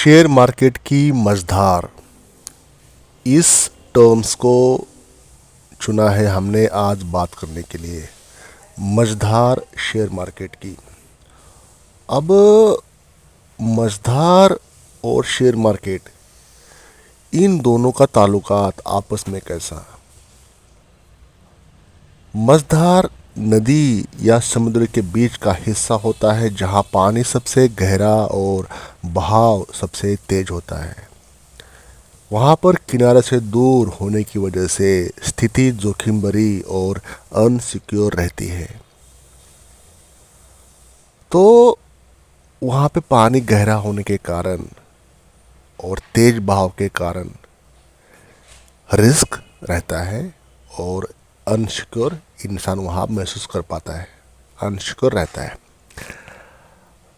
Share market की मझधार, इस टर्म्स को चुना है हमने आज बात करने के लिए। मझधार शेयर मार्केट की। अब मझधार और शेयर मार्केट, इन दोनों का ताल्लुकात आपस में कैसा। मझधार नदी या समुद्र के बीच का हिस्सा होता है जहाँ पानी सबसे गहरा और बहाव सबसे तेज होता है। वहाँ पर किनारे से दूर होने की वजह से स्थिति जोखिम भरी और अनसिक्योर रहती है। तो वहाँ पे पानी गहरा होने के कारण और तेज बहाव के कारण रिस्क रहता है और अनसिक्योर इंसान वहाँ महसूस कर पाता है, अनसिक्योर रहता है।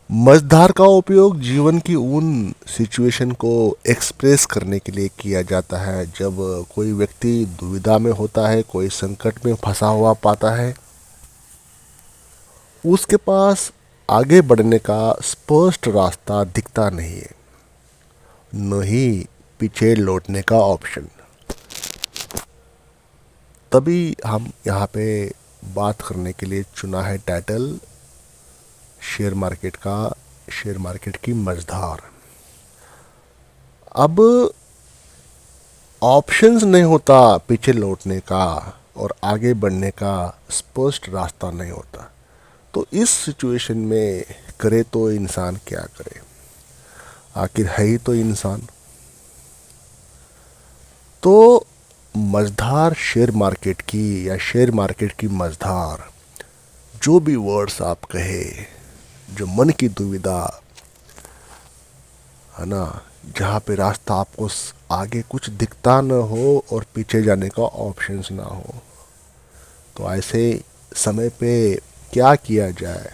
मझधार का उपयोग जीवन की उन सिचुएशन को एक्सप्रेस करने के लिए किया जाता है जब कोई व्यक्ति दुविधा में होता है, कोई संकट में फंसा हुआ पाता है, उसके पास आगे बढ़ने का स्पष्ट रास्ता दिखता नहीं है, न ही पीछे लौटने का ऑप्शन। तभी हम यहाँ पे बात करने के लिए चुना है टाइटल शेयर मार्केट का, शेयर मार्केट की मझधार। अब ऑप्शंस नहीं होता पीछे लौटने का और आगे बढ़ने का स्पष्ट रास्ता नहीं होता। तो इस सिचुएशन में करे तो इंसान क्या करे, आखिर है ही तो इंसान। तो मझधार शेयर मार्केट की या शेयर मार्केट की मझधार, जो भी वर्ड्स आप कहे, जो मन की दुविधा है ना, जहाँ पे रास्ता आपको आगे कुछ दिखता न हो और पीछे जाने का ऑप्शंस ना हो, तो ऐसे समय पे क्या किया जाए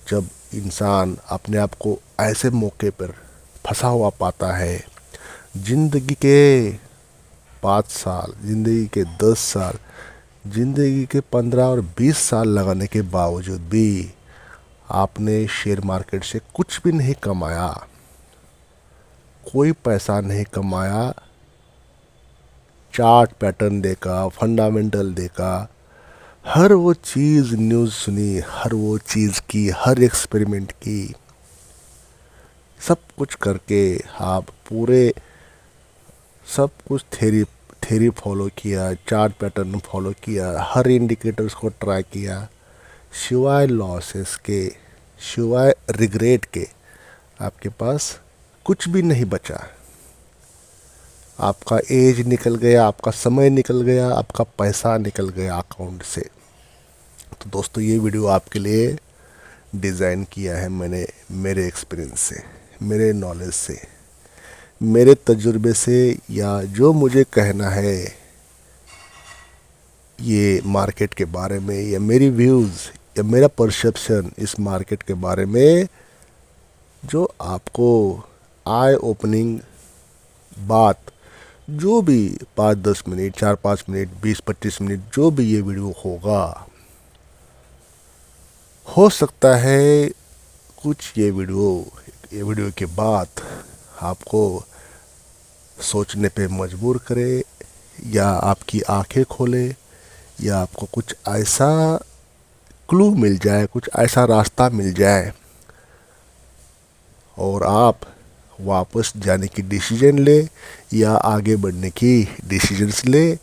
जब इंसान अपने आप को ऐसे मौके पर फंसा हुआ पाता है। जिंदगी के 5 साल, जिंदगी के 10 साल, जिंदगी के 15 और 20 साल लगाने के बावजूद भी आपने शेयर मार्केट से कुछ भी नहीं कमाया, कोई पैसा नहीं कमाया। चार्ट पैटर्न देखा, फंडामेंटल देखा, हर वो चीज़ न्यूज़ सुनी, हर वो चीज़ की, हर एक्सपेरिमेंट की, सब कुछ करके आप पूरे सब कुछ थेरी फॉलो किया, चार्ट पैटर्न फॉलो किया, हर इंडिकेटर्स को ट्राई किया, सिवाय लॉसेस के, सिवाय रिग्रेट के आपके पास कुछ भी नहीं बचा। आपका एज निकल गया, आपका समय निकल गया, आपका पैसा निकल गया अकाउंट से। तो दोस्तों, ये वीडियो आपके लिए डिज़ाइन किया है मैंने मेरे एक्सपीरियंस से, मेरे नॉलेज से, मेरे तजुर्बे से, या जो मुझे कहना है ये मार्केट के बारे में, या मेरी व्यूज़ या मेरा परसेप्शन इस मार्केट के बारे में, जो आपको आई ओपनिंग बात, जो भी 5-10 मिनट, 4-5 मिनट, 20-25 मिनट, जो भी ये वीडियो होगा, हो सकता है कुछ ये वीडियो के बाद आपको सोचने पे मजबूर करे, या आपकी आंखें खोले, या आपको कुछ ऐसा क्लू मिल जाए, कुछ ऐसा रास्ता मिल जाए और आप वापस जाने की डिसीजन ले या आगे बढ़ने की डिसीजंस ले,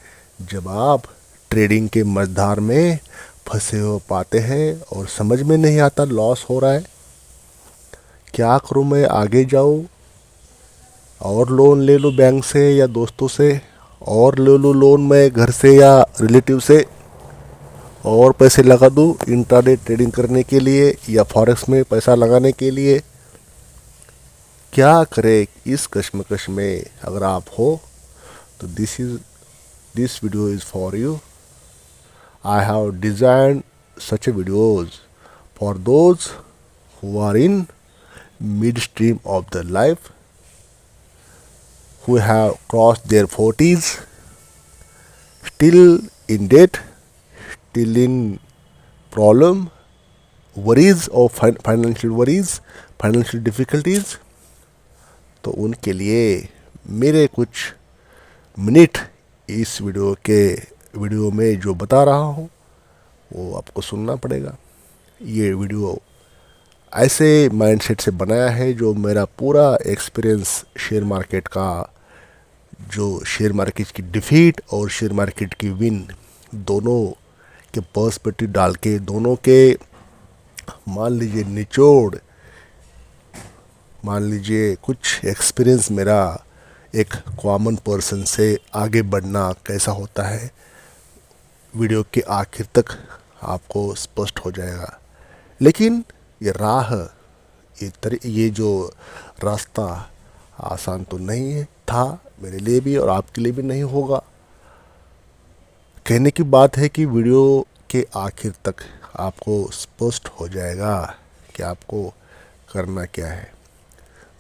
जब आप ट्रेडिंग के मझधार में फंसे हो पाते हैं और समझ में नहीं आता लॉस हो रहा है, क्या करूं मैं, आगे जाऊं और लोन ले लो बैंक से या दोस्तों से, और ले लो लोन मैं घर से या रिलेटिव से, और पैसे लगा दूं इंट्राडे ट्रेडिंग करने के लिए या फॉरेक्स में पैसा लगाने के लिए। क्या करें इस कश्मकश में अगर आप हो, तो this video is for you. I have designed such a videos for those who are in midstream of their life, who have crossed their 40s, still in debt, still in problem, worries of financial worries, financial difficulties, तो उनके लिए मेरे कुछ minute इस video में जो बता रहा हूँ वो आपको सुनना पड़ेगा। ये वीडियो ऐसे माइंडसेट से बनाया है जो मेरा पूरा एक्सपीरियंस शेयर मार्केट का, जो शेयर मार्केट की डिफीट और शेयर मार्केट की विन दोनों के पर्सपेक्टिव डाल के, दोनों के मान लीजिए निचोड़, मान लीजिए कुछ एक्सपीरियंस मेरा एक कॉमन पर्सन से आगे बढ़ना कैसा होता है, वीडियो के आखिर तक आपको स्पष्ट हो जाएगा। लेकिन ये राह, ये जो रास्ता आसान तो नहीं है, था मेरे लिए भी और आपके लिए भी नहीं होगा। कहने की बात है कि वीडियो के आखिर तक आपको स्पष्ट हो जाएगा कि आपको करना क्या है।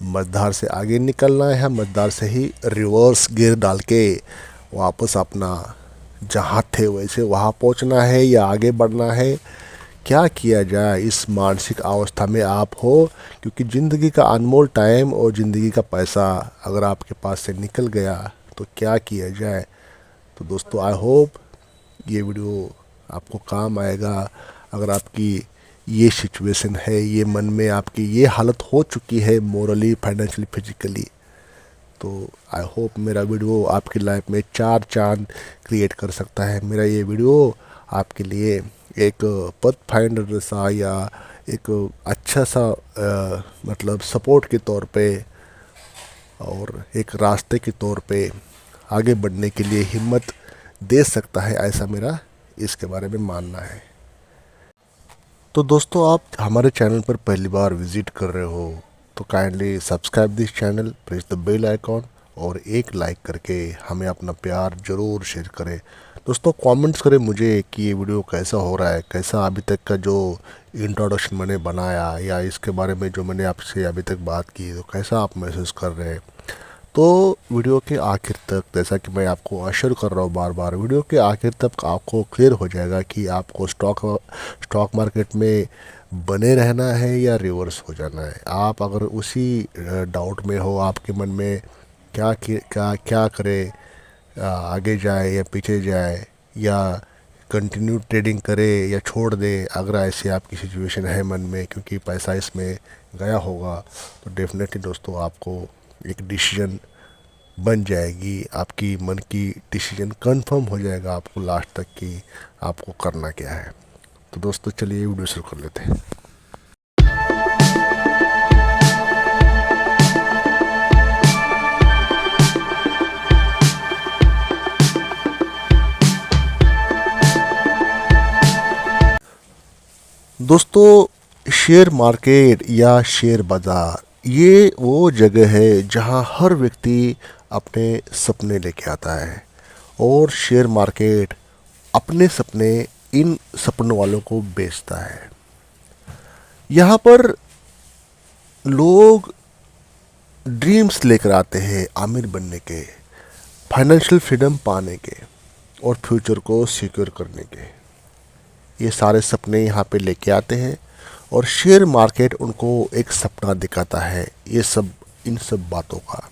मझधार से आगे निकलना है, मझधार से ही रिवर्स गियर डाल के वापस अपना जहाँ थे वैसे वहाँ पहुँचना है या आगे बढ़ना है। क्या किया जाए इस मानसिक अवस्था में आप हो, क्योंकि ज़िंदगी का अनमोल टाइम और ज़िंदगी का पैसा अगर आपके पास से निकल गया तो क्या किया जाए। तो दोस्तों, आई होप ये वीडियो आपको काम आएगा। अगर आपकी ये सिचुएशन है, ये मन में आपकी ये हालत हो चुकी है मोरली, फाइनेंशियली, फिजिकली, तो आई होप मेरा वीडियो आपकी लाइफ में 4 चांद क्रिएट कर सकता है। मेरा ये वीडियो आपके लिए एक पथ फाइंडर सा या एक अच्छा सा मतलब सपोर्ट के तौर पे और एक रास्ते के तौर पे आगे बढ़ने के लिए हिम्मत दे सकता है, ऐसा मेरा इसके बारे में मानना है। तो दोस्तों, आप हमारे चैनल पर पहली बार विजिट कर रहे हो तो kindly subscribe this channel, press the bell icon और एक लाइक करके हमें अपना प्यार ज़रूर शेयर करें। दोस्तों, कमेंट्स करें मुझे कि ये वीडियो कैसा हो रहा है, कैसा अभी तक का जो इंट्रोडक्शन मैंने बनाया या इसके बारे में जो मैंने आपसे अभी तक बात की, तो कैसा आप महसूस कर रहे हैं। तो वीडियो के आखिर तक, जैसा कि मैं आपको अश्योर कर रहा हूँ बार बार, वीडियो के आखिर तक आपको क्लियर हो जाएगा कि आपको स्टॉक मार्केट में बने रहना है या रिवर्स हो जाना है। आप अगर उसी डाउट में हो, आपके मन में क्या करे, आगे जाए या पीछे जाए या कंटिन्यू ट्रेडिंग करे या छोड़ दे, अगर ऐसी आपकी सिचुएशन है मन में, क्योंकि पैसा इसमें गया होगा, तो डेफिनेटली दोस्तों आपको एक डिसीजन बन जाएगी, आपकी मन की डिसीजन कंफर्म हो जाएगा आपको लास्ट तक कि आपको करना क्या है। तो दोस्तों, चलिए वीडियो शुरू कर लेते हैं। दोस्तों, शेयर मार्केट या शेयर बाज़ार ये वो जगह है जहां हर व्यक्ति अपने सपने लेके आता है और शेयर मार्केट अपने सपने इन सपनों वालों को बेचता है। यहाँ पर लोग ड्रीम्स लेकर आते हैं अमीर बनने के, फाइनेंशियल फ्रीडम पाने के और फ्यूचर को सिक्योर करने के। ये सारे सपने यहाँ पे लेके आते हैं और शेयर मार्केट उनको एक सपना दिखाता है इन सब बातों का।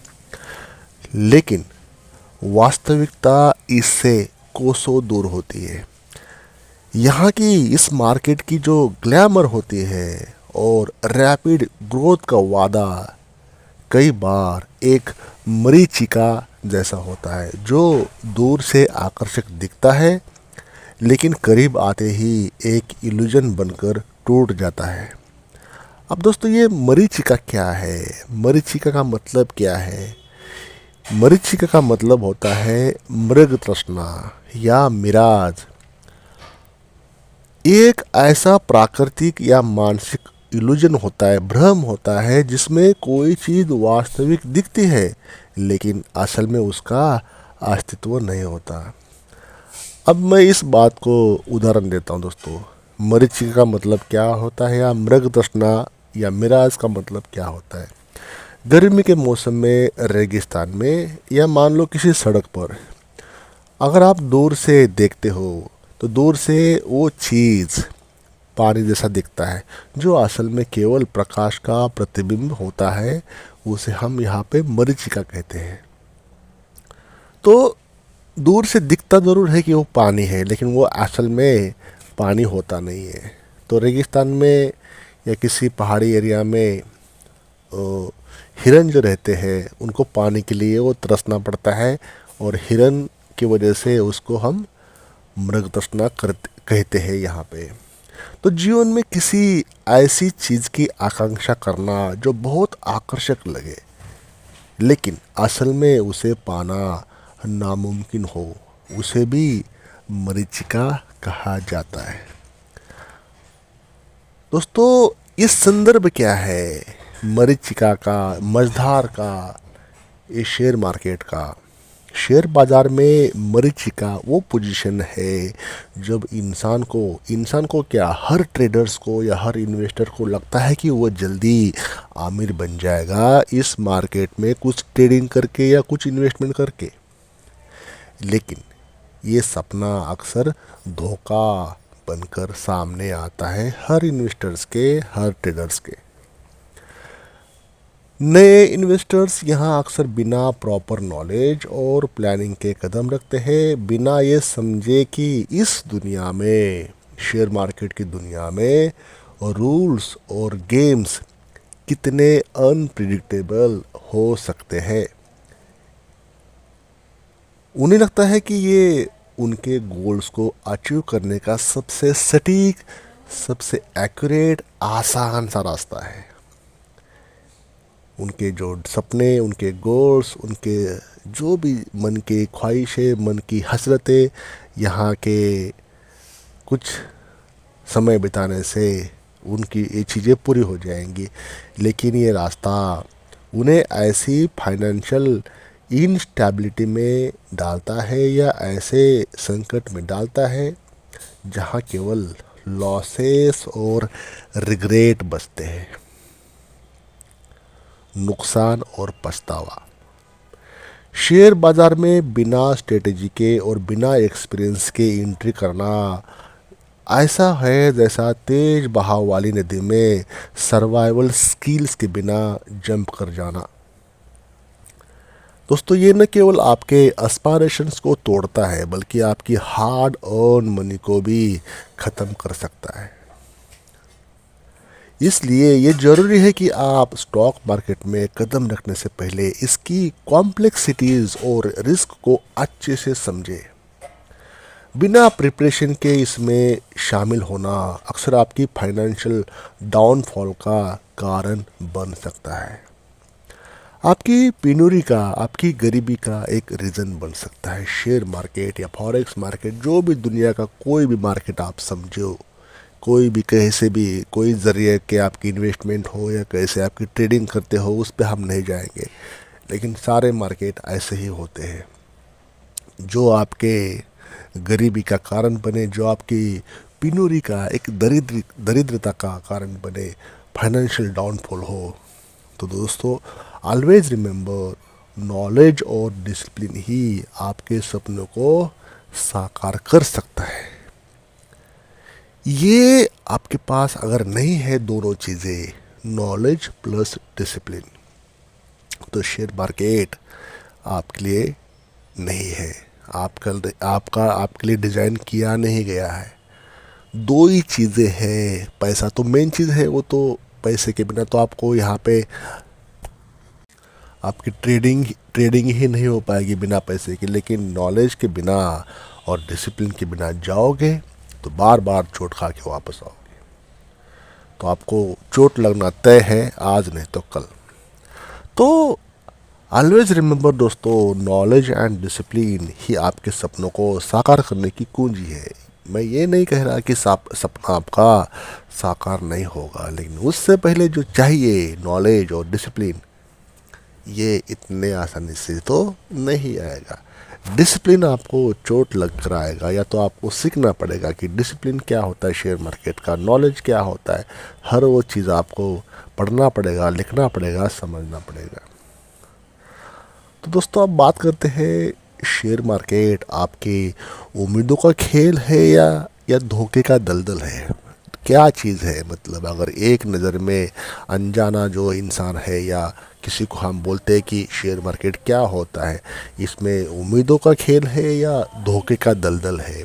लेकिन वास्तविकता इससे कोसों दूर होती है। यहाँ की इस मार्केट की जो ग्लैमर होती है और रैपिड ग्रोथ का वादा कई बार एक मरीचिका जैसा होता है, जो दूर से आकर्षक दिखता है लेकिन करीब आते ही एक इल्यूजन बनकर टूट जाता है। अब दोस्तों, ये मरीचिका क्या है? मरीचिका का मतलब क्या है? मरीचिका का मतलब होता है मृग तृष्णा या मिराज। एक ऐसा प्राकृतिक या मानसिक इल्यूजन होता है, भ्रम होता है, जिसमें कोई चीज़ वास्तविक दिखती है लेकिन असल में उसका अस्तित्व नहीं होता। अब मैं इस बात को उदाहरण देता हूँ दोस्तों। मरीचिका का मतलब क्या होता है या मृग तृष्णा या मिराज का मतलब क्या होता है? गर्मी के मौसम में रेगिस्तान में या मान लो किसी सड़क पर अगर आप दूर से देखते हो तो दूर से वो चीज़ पानी जैसा दिखता है, जो असल में केवल प्रकाश का प्रतिबिंब होता है। उसे हम यहाँ पे मरीचिका कहते हैं। तो दूर से दिखता ज़रूर है कि वो पानी है, लेकिन वो असल में पानी होता नहीं है। तो रेगिस्तान में या किसी पहाड़ी एरिया में हिरन जो रहते हैं उनको पानी के लिए वो तरसना पड़ता है, और हिरन की वजह से उसको हम मृगतृष्णा कहते हैं यहाँ पे। तो जीवन में किसी ऐसी चीज़ की आकांक्षा करना जो बहुत आकर्षक लगे, लेकिन असल में उसे पाना नामुमकिन हो, उसे भी मरीचिका कहा जाता है। दोस्तों, ये संदर्भ क्या है मरीचिका का, मझधार का, ये शेयर मार्केट का। शेयर बाजार में मरीचिका वो पोजीशन है जब इंसान को क्या, हर ट्रेडर्स को या हर इन्वेस्टर को लगता है कि वो जल्दी आमिर बन जाएगा इस मार्केट में कुछ ट्रेडिंग करके या कुछ इन्वेस्टमेंट करके। लेकिन ये सपना अक्सर धोखा बनकर सामने आता है हर इन्वेस्टर्स के, हर ट्रेडर्स के। नए इन्वेस्टर्स यहाँ अक्सर बिना प्रॉपर नॉलेज और प्लानिंग के कदम रखते हैं, बिना ये समझे कि इस दुनिया में, शेयर मार्केट की दुनिया में रूल्स और गेम्स कितने अनप्रिडिक्टेबल हो सकते हैं। उन्हें लगता है कि ये उनके गोल्स को अचीव करने का सबसे सटीक, सबसे एक्यूरेट, आसान सा रास्ता है। उनके जो सपने, उनके गोल्स, उनके जो भी मन की ख्वाहिशें, मन की हसरतें, यहाँ के कुछ समय बिताने से उनकी ये चीज़ें पूरी हो जाएंगी। लेकिन ये रास्ता उन्हें ऐसी फाइनेंशियल इनस्टेबिलिटी में डालता है या ऐसे संकट में डालता है जहाँ केवल लॉसेस और रिग्रेट बचते हैं, नुकसान और पछतावा। शेयर बाजार में बिना स्ट्रेटेजी के और बिना एक्सपीरियंस के एंट्री करना ऐसा है जैसा तेज बहाव वाली नदी में सर्वाइवल स्किल्स के बिना जंप कर जाना। दोस्तों, ये न केवल आपके एस्पायरेशंस को तोड़ता है, बल्कि आपकी हार्ड अर्न मनी को भी ख़त्म कर सकता है। इसलिए ये ज़रूरी है कि आप स्टॉक मार्केट में कदम रखने से पहले इसकी कॉम्प्लेक्सिटीज़ और रिस्क को अच्छे से समझें। बिना प्रिपरेशन के इसमें शामिल होना अक्सर आपकी फाइनेंशियल डाउनफॉल का कारण बन सकता है। आपकी पिनूरी का, आपकी गरीबी का एक रीज़न बन सकता है। शेयर मार्केट या फॉरेक्स मार्केट, जो भी दुनिया का कोई भी मार्केट आप समझो, कोई भी कैसे भी कोई ज़रिए के आपकी इन्वेस्टमेंट हो या कैसे आपकी ट्रेडिंग करते हो, उस पर हम नहीं जाएंगे। लेकिन सारे मार्केट ऐसे ही होते हैं जो आपके गरीबी का कारण बने, जो आपकी पिनूरी का, एक दरिद्रता का कारण बने, फाइनेंशियल डाउनफॉल हो। तो दोस्तों, ऑलवेज रिमेंबर, नॉलेज और डिसिप्लिन ही आपके सपनों को साकार कर सकता है। ये आपके पास अगर नहीं है दोनों चीज़ें, नॉलेज प्लस डिसिप्लिन, तो शेयर मार्केट आपके लिए नहीं है। आपके लिए डिज़ाइन किया नहीं गया है। दो ही चीज़ें हैं। पैसा तो मेन चीज़ है, वो तो पैसे के बिना तो आपको यहाँ पे आपकी ट्रेडिंग ही नहीं हो पाएगी बिना पैसे के। लेकिन नॉलेज के बिना और डिसिप्लिन के बिना जाओगे तो बार बार चोट खा के वापस आओगे। तो आपको चोट लगना तय है, आज नहीं तो कल। तो ऑलवेज रिमेंबर दोस्तों, नॉलेज एंड डिसिप्लिन ही आपके सपनों को साकार करने की कुंजी है। मैं ये नहीं कह रहा कि सपना आपका साकार नहीं होगा, लेकिन उससे पहले जो चाहिए नॉलेज और डिसिप्लिन, ये इतने आसानी से तो नहीं आएगा। डिसिप्लिन आपको चोट लग कर आएगा, या तो आपको सीखना पड़ेगा कि डिसिप्लिन क्या होता है शेयर मार्केट का, नॉलेज क्या होता है। हर वो चीज़ आपको पढ़ना पड़ेगा, लिखना पड़ेगा, समझना पड़ेगा। तो दोस्तों, अब बात करते हैं, शेयर मार्केट आपकी उम्मीदों का खेल है या धोखे का दलदल है। क्या चीज़ है। मतलब अगर एक नज़र में अनजाना जो इंसान है या किसी को हम बोलते हैं कि शेयर मार्केट क्या होता है, इसमें उम्मीदों का खेल है या धोखे का दलदल है,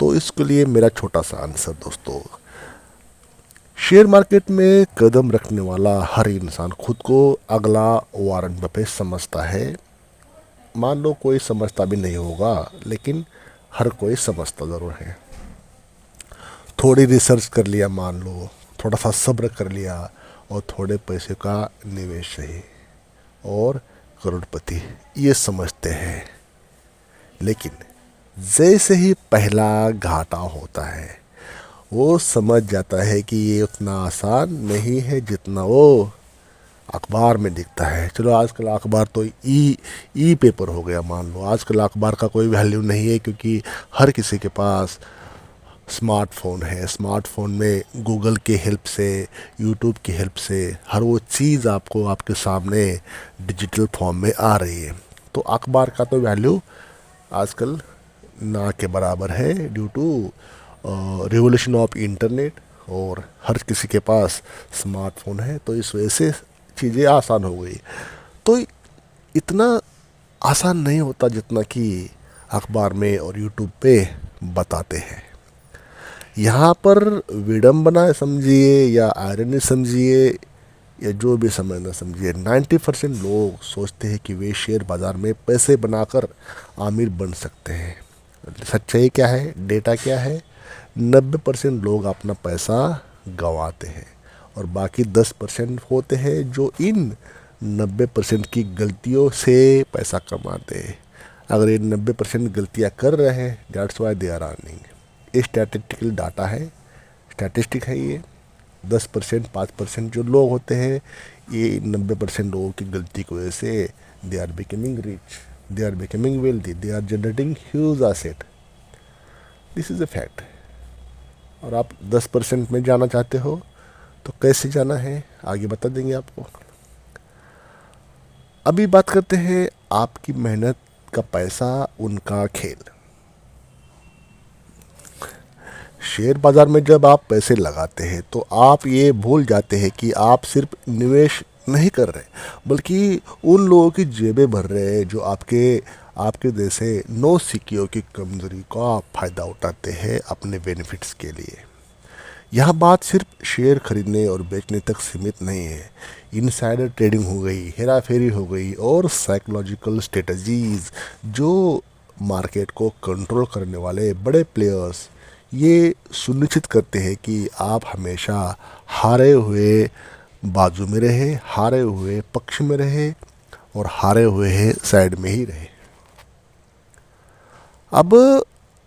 तो इसके लिए मेरा छोटा सा आंसर दोस्तों, शेयर मार्केट में कदम रखने वाला हर इंसान खुद को अगला वारन बफे समझता है। मान लो कोई समझता भी नहीं होगा, लेकिन हर कोई समझता ज़रूर है। थोड़ी रिसर्च कर लिया मान लो, थोड़ा सा सब्र कर लिया और थोड़े पैसे का निवेश सही, और करोड़पति ये समझते हैं। लेकिन जैसे ही पहला घाटा होता है, वो समझ जाता है कि ये उतना आसान नहीं है जितना वो अखबार में दिखता है। चलो आजकल अखबार तो ई पेपर हो गया, मान लो आजकल अखबार का कोई वैल्यू नहीं है, क्योंकि हर किसी के पास स्मार्टफोन है। स्मार्टफोन में गूगल की हेल्प से, यूट्यूब की हेल्प से हर वो चीज़ आपको आपके सामने डिजिटल फॉर्म में आ रही है। तो अखबार का तो वैल्यू आजकल ना के बराबर है, due to revolution of internet, और हर किसी के पास स्मार्टफोन है, तो इस वजह से चीज़ें आसान हो गई। तो इतना आसान नहीं होता जितना कि अखबार में और यूट्यूब पे बताते हैं। यहाँ पर विडम्बना समझिए या आयरनी समझिए या जो भी समझना समझिए, 90% लोग सोचते हैं कि वे शेयर बाज़ार में पैसे बनाकर आमिर बन सकते हैं। सच्चाई क्या है, डेटा क्या है, 90% लोग अपना पैसा गंवाते हैं, और बाकी 10% होते हैं जो इन 90% की गलतियों से पैसा कमाते हैं। अगर ये 90% गलतियाँ कर रहे हैं, that's why they are earning. ये स्टैटिस्टिकल डाटा है, स्टैटिस्टिक है ये। 10% 5% जो लोग होते हैं, ये 90% लोगों की गलती की वजह से they are becoming rich, they are becoming wealthy, they are generating huge asset. This is a fact. और आप 10% में जाना चाहते हो तो कैसे जाना है आगे बता देंगे आपको। अभी बात करते हैं आपकी मेहनत का पैसा, उनका खेल। शेयर बाज़ार में जब आप पैसे लगाते हैं तो आप ये भूल जाते हैं कि आप सिर्फ निवेश नहीं कर रहे, बल्कि उन लोगों की जेबें भर रहे हैं जो आपके जैसे नो सिक्कियों की कमजोरी का फ़ायदा उठाते हैं अपने बेनिफिट्स के लिए। यह बात सिर्फ शेयर खरीदने और बेचने तक सीमित नहीं है। इनसाइडर ट्रेडिंग हो गई, हेरा फेरी हो गई, और साइकोलॉजिकल स्ट्रेटजीज जो मार्केट को कंट्रोल करने वाले बड़े प्लेयर्स ये सुनिश्चित करते हैं कि आप हमेशा हारे हुए बाजू में रहे, हारे हुए पक्ष में रहे, और हारे हुए साइड में ही रहे। अब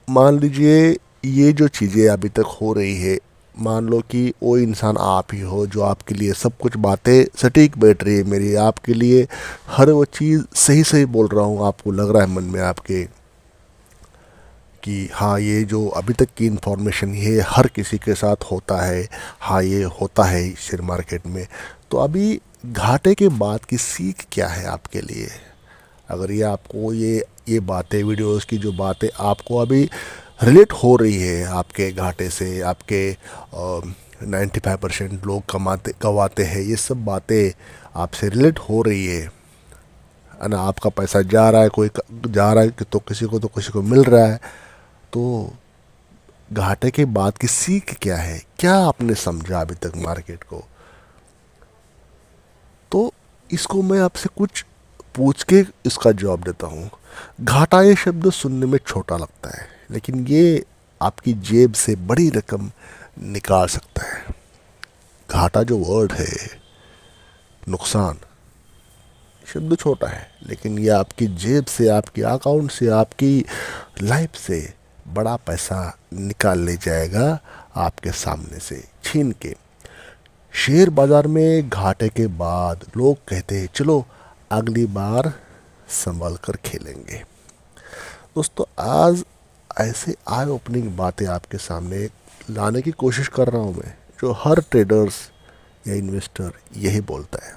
मान लीजिए ये जो चीज़ें अभी तक हो रही है, मान लो कि वो इंसान आप ही हो जो आपके लिए सब कुछ बातें सटीक बैठ रही है, मेरी आपके लिए हर वो चीज़ सही सही बोल रहा हूँ, आपको लग रहा है मन में आपके कि हाँ ये जो अभी तक की इन्फॉर्मेशन ये हर किसी के साथ होता है, हाँ ये होता है शेयर मार्केट में। तो अभी घाटे के बाद की सीख क्या है आपके लिए? अगर ये आपको ये बातें, वीडियोस की जो बातें आपको अभी रिलेट हो रही है आपके घाटे से, आपके 95% लोग गवाते हैं, ये सब बातें आपसे रिलेट हो रही है ना, आपका पैसा जा रहा है, कोई जा रहा है कि तो किसी को मिल रहा है, तो घाटे के बाद की सीख क्या है, क्या आपने समझा अभी तक मार्केट को? तो इसको मैं आपसे कुछ पूछ के इसका जवाब देता हूँ। घाटा ये शब्द सुनने में छोटा लगता है, लेकिन ये आपकी जेब से बड़ी रकम निकाल सकता है। घाटा जो वर्ड है, नुकसान शब्द छोटा है, लेकिन ये आपकी जेब से, आपकी अकाउंट से, आपकी लाइफ से बड़ा पैसा निकाल ले जाएगा आपके सामने से छीन के। शेयर बाज़ार में घाटे के बाद लोग कहते हैं चलो अगली बार संभल कर खेलेंगे। दोस्तों आज ऐसे आई ओपनिंग बातें आपके सामने लाने की कोशिश कर रहा हूँ मैं, जो हर ट्रेडर्स या इन्वेस्टर यही बोलता है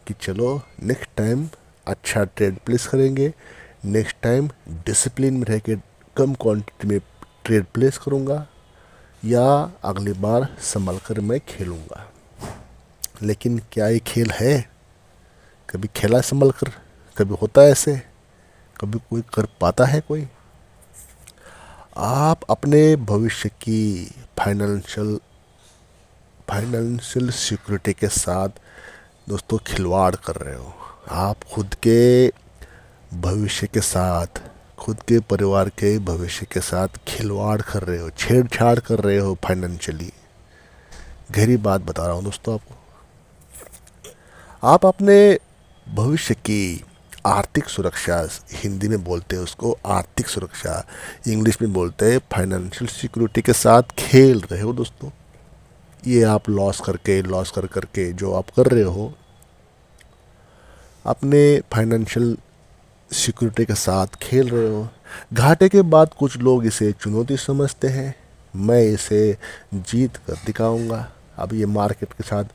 कि चलो नेक्स्ट टाइम अच्छा ट्रेड प्लेस करेंगे, नेक्स्ट टाइम डिसिप्लिन में रह के कम क्वांटिटी में ट्रेड प्लेस करूँगा, या अगली बार संभल कर मैं खेलूँगा। लेकिन क्या ये खेल है? कभी खेला संभल कर? कभी होता है ऐसे? कभी कोई कर पाता है कोई? आप अपने भविष्य की फाइनेंशियल फाइनेंशियल सिक्योरिटी के साथ दोस्तों खिलवाड़ कर रहे हो। आप खुद के भविष्य के साथ, खुद के परिवार के भविष्य के साथ खिलवाड़ कर रहे हो, छेड़छाड़ कर रहे हो फाइनेंशियली। गहरी बात बता रहा हूँ दोस्तों आपको। आप अपने भविष्य की आर्थिक सुरक्षा, हिंदी में बोलते हैं उसको आर्थिक सुरक्षा, इंग्लिश में बोलते हैं फाइनेंशियल सिक्योरिटी के साथ खेल रहे हो दोस्तों। ये आप लॉस कर करके जो आप कर रहे हो अपने फाइनेंशियल सिक्योरिटी के साथ खेल रहे हो। घाटे के बाद कुछ लोग इसे चुनौती समझते हैं, मैं इसे जीत कर दिखाऊंगा। अब ये मार्केट के साथ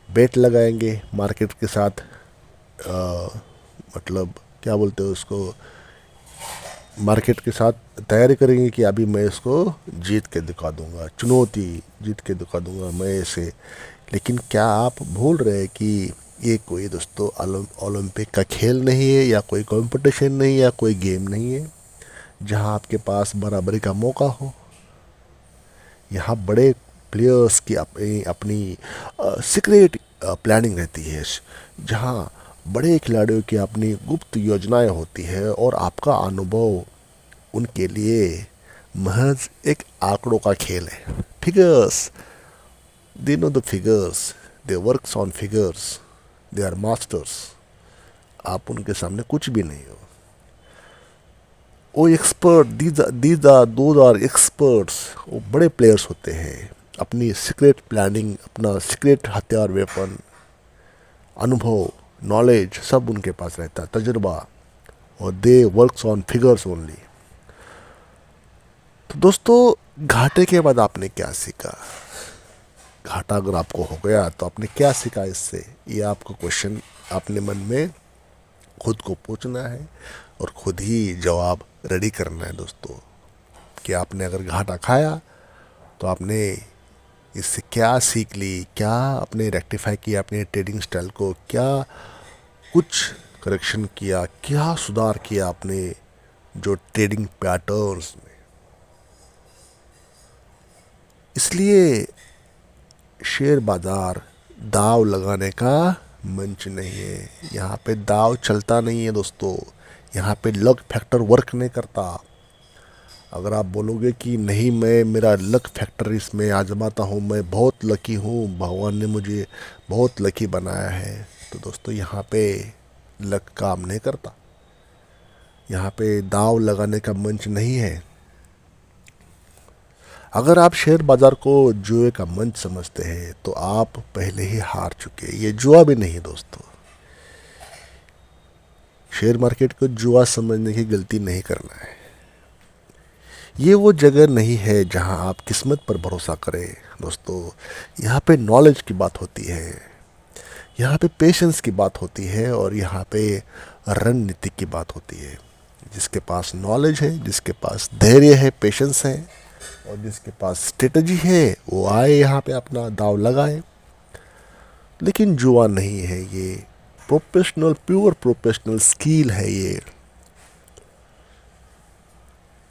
बेट लगाएंगे, मार्केट के साथ मतलब क्या बोलते हैं उसको, मार्केट के साथ तैयारी करेंगे कि अभी मैं इसको जीत के दिखा दूंगा, चुनौती जीत के दिखा दूंगा मैं इसे। लेकिन क्या आप भूल रहे हैं कि ये कोई दोस्तों ओलंपिक का खेल नहीं है, या कोई कंपटीशन नहीं है, या कोई गेम नहीं है जहां आपके पास बराबरी का मौका हो। यहाँ बड़े प्लेयर्स की अपनी अपनी सीक्रेट प्लानिंग रहती है, जहाँ बड़े खिलाड़ियों की अपनी गुप्त योजनाएं होती है, और आपका अनुभव उनके लिए महज एक आंकड़ों का खेल है। Figures, they know the figures, they works on figures, they are masters. आप उनके सामने कुछ भी नहीं हो। वो एक्सपर्ट, दोज आर एक्सपर्ट्स, वो बड़े प्लेयर्स होते हैं। अपनी सीक्रेट प्लानिंग, अपना सीक्रेट हथियार, वेपन, अनुभव, नॉलेज सब उनके पास रहता है, तजुर्बा, और दे वर्क्स ऑन फिगर्स ओनली। तो दोस्तों घाटे के बाद आपने क्या सीखा? घाटा अगर आपको हो गया तो आपने क्या सीखा इससे? ये आपको क्वेश्चन अपने मन में खुद को पूछना है और खुद ही जवाब रेडी करना है दोस्तों। कि आपने अगर घाटा खाया तो आपने इससे क्या सीख ली, क्या आपने रेक्टिफाई किया अपने ट्रेडिंग स्टाइल को, क्या कुछ करेक्शन किया, क्या सुधार किया आपने जो ट्रेडिंग पैटर्न्स में। इसलिए शेयर बाजार दाव लगाने का मंच नहीं है। यहाँ पे दाव चलता नहीं है दोस्तों। यहाँ पे लक फैक्टर वर्क नहीं करता। अगर आप बोलोगे कि नहीं, मैं मेरा लक फैक्टर इसमें आजमाता हूँ, मैं बहुत लकी हूँ, भगवान ने मुझे बहुत लकी बनाया है, तो दोस्तों यहाँ पे लक काम नहीं करता। यहाँ पे दाव लगाने का मंच नहीं है। अगर आप शेयर बाजार को जुए का मंच समझते हैं तो आप पहले ही हार चुके। ये जुआ भी नहीं दोस्तों। शेयर मार्केट को जुआ समझने की गलती नहीं करना है। ये वो जगह नहीं है जहां आप किस्मत पर भरोसा करें दोस्तों। यहाँ पे नॉलेज की बात होती है, यहाँ पे पेशेंस की बात होती है, और यहाँ पे रणनीति की बात होती है। जिसके पास नॉलेज है, जिसके पास धैर्य है, पेशेंस है, और जिसके पास स्ट्रेटजी है, वो आए यहाँ पे अपना दाव लगाए। लेकिन जुआ नहीं है ये, प्रोफेशनल, प्योर प्रोफेशनल स्किल है ये।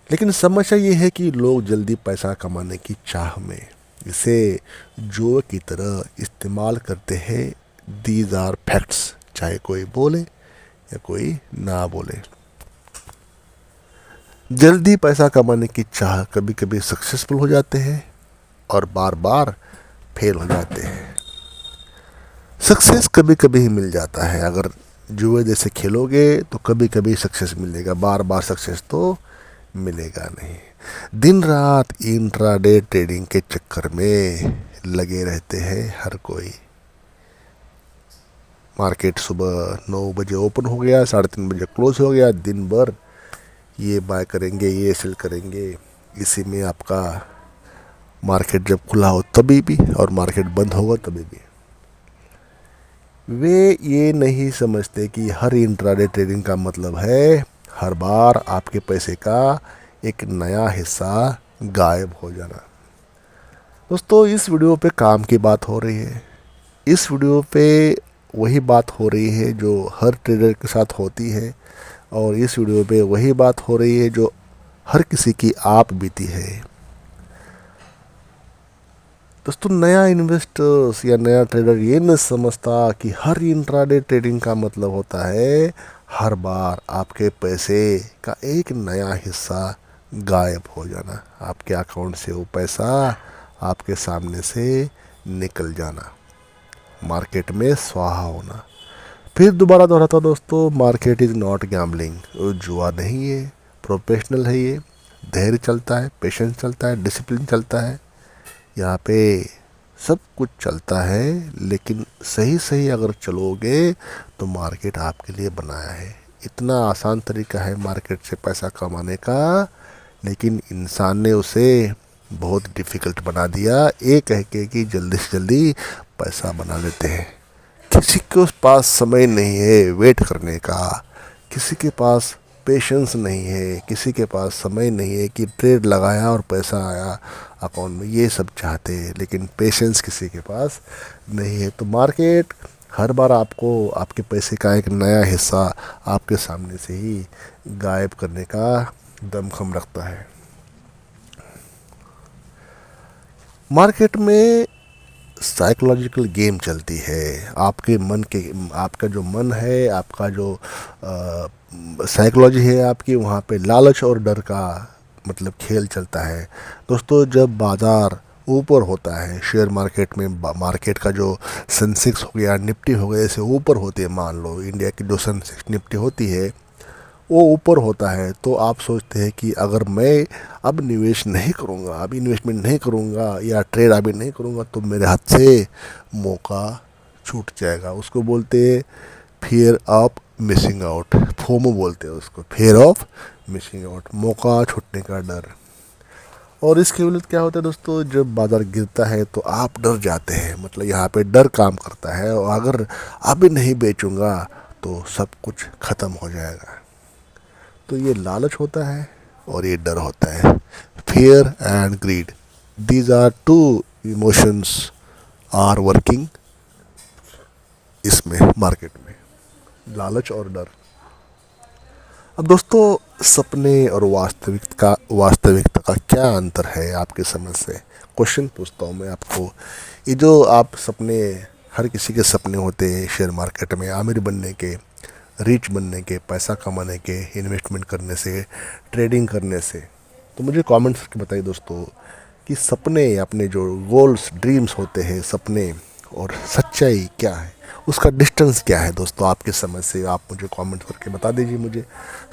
लेकिन समस्या ये है कि लोग जल्दी पैसा कमाने की चाह में इसे जुए की तरह इस्तेमाल करते हैं। दीज आर फैक्ट्स, चाहे कोई बोले या कोई ना बोले। जल्दी पैसा कमाने की चाह कभी कभी सक्सेसफुल हो जाते हैं और बार बार फेल हो जाते हैं। सक्सेस कभी कभी ही मिल जाता है। अगर जुए जैसे खेलोगे तो कभी कभी सक्सेस मिलेगा, बार बार सक्सेस तो मिलेगा नहीं। दिन रात इंट्राडे ट्रेडिंग के चक्कर में लगे रहते हैं हर कोई। मार्केट सुबह 9 बजे ओपन हो गया, 3:30 बजे क्लोज हो गया, दिन भर ये बाय करेंगे, ये सेल करेंगे। इसी में आपका मार्केट जब खुला हो तभी भी, और मार्केट बंद होगा तभी भी। वे ये नहीं समझते कि हर इंट्राडे ट्रेडिंग का मतलब है हर बार आपके पैसे का एक नया हिस्सा गायब हो जाना। दोस्तों इस वीडियो पे काम की बात हो रही है। इस वीडियो पे वही बात हो रही है जो हर ट्रेडर के साथ होती है, और इस वीडियो पे वही बात हो रही है जो हर किसी की आप बीती है। दोस्तों नया इन्वेस्टर्स या नया ट्रेडर ये नहीं समझता कि हर इंट्राडे ट्रेडिंग का मतलब होता है हर बार आपके पैसे का एक नया हिस्सा गायब हो जाना, आपके अकाउंट से वो पैसा आपके सामने से निकल जाना, मार्केट में स्वाहा होना। फिर दोबारा दोहराता दोस्तों, मार्केट इज़ नॉट गैम्बलिंग, वो जुआ नहीं है, प्रोफेशनल है ये। धैर्य चलता है, पेशेंस चलता है, डिसिप्लिन चलता है, यहाँ पे सब कुछ चलता है। लेकिन सही सही अगर चलोगे तो मार्केट आपके लिए बनाया है। इतना आसान तरीका है मार्केट से पैसा कमाने का, लेकिन इंसान ने उसे बहुत डिफ़िकल्ट बना दिया, ये कह के कि जल्दी से जल्दी पैसा बना लेते हैं। किसी के पास समय नहीं है वेट करने का, किसी के पास पेशेंस नहीं है, किसी के पास समय नहीं है कि ट्रेड लगाया और पैसा आया अकाउंट में, ये सब चाहते हैं, लेकिन पेशेंस किसी के पास नहीं है। तो मार्केट हर बार आपको आपके पैसे का एक नया हिस्सा आपके सामने से ही गायब करने का दमखम रखता है। मार्केट में साइकोलॉजिकल गेम चलती है। आपके मन के, आपका जो मन है, आपका जो साइकोलॉजी है आपकी, वहाँ पे लालच और डर का मतलब खेल चलता है। दोस्तों जब बाज़ार ऊपर होता है, शेयर मार्केट में मार्केट का जो सेंसेक्स हो गया, निफ्टी हो गया, ऐसे ऊपर होते हैं, मान लो इंडिया की जो सेंसेक्स निफ्टी होती है वो ऊपर होता है, तो आप सोचते हैं कि अगर मैं अब निवेश नहीं करूँगा, अभी इन्वेस्टमेंट नहीं करूँगा या ट्रेड अभी नहीं करूँगा तो मेरे हाथ से मौका छूट जाएगा। उसको बोलते हैं fear of missing out, FOMO बोलते हैं उसको, फियर ऑफ मिसिंग आउट, मौका छूटने का डर। और इसके उलट क्या होता है दोस्तों, जब बाज़ार गिरता है तो आप डर जाते हैं, मतलब यहाँ पे डर काम करता है, और अगर अभी नहीं बेचूंगा तो सब कुछ ख़त्म हो जाएगा। तो ये लालच होता है और ये डर होता है, fear and greed. These are two emotions are working इसमें, मार्केट में, लालच और डर। अब दोस्तों सपने और वास्तविकता का क्या अंतर है आपके समझ से? क्वेश्चन पूछता हूँ मैं आपको। ये जो आप सपने, हर किसी के सपने होते हैं शेयर मार्केट में आमिर बनने के, रिच बनने के, पैसा कमाने के, इन्वेस्टमेंट करने से, ट्रेडिंग करने से। तो मुझे कमेंट्स करके बताइए दोस्तों कि सपने, अपने जो गोल्स, ड्रीम्स होते हैं, सपने और सच्चाई क्या है, उसका डिस्टेंस क्या है दोस्तों आपके समझ से? आप मुझे कमेंट करके बता दीजिए मुझे,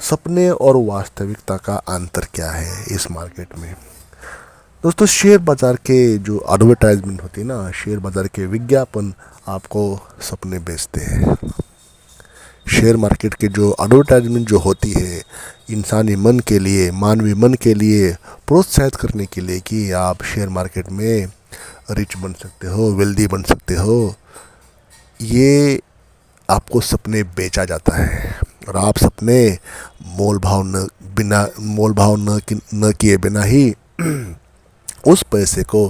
सपने और वास्तविकता का अंतर क्या है इस मार्केट में। दोस्तों शेयर बाज़ार के जो एडवर्टाइजमेंट होती है ना, शेयर बाज़ार के विज्ञापन आपको सपने बेचते हैं। शेयर मार्केट के जो एडवर्टाइजमेंट जो होती है इंसानी मन के लिए, मानवीय मन के लिए प्रोत्साहित करने के लिए कि आप शेयर मार्केट में रिच बन सकते हो, वेल्दी बन सकते हो, ये आपको सपने बेचा जाता है। और आप सपने मोल भाव न किए बिना ही उस पैसे को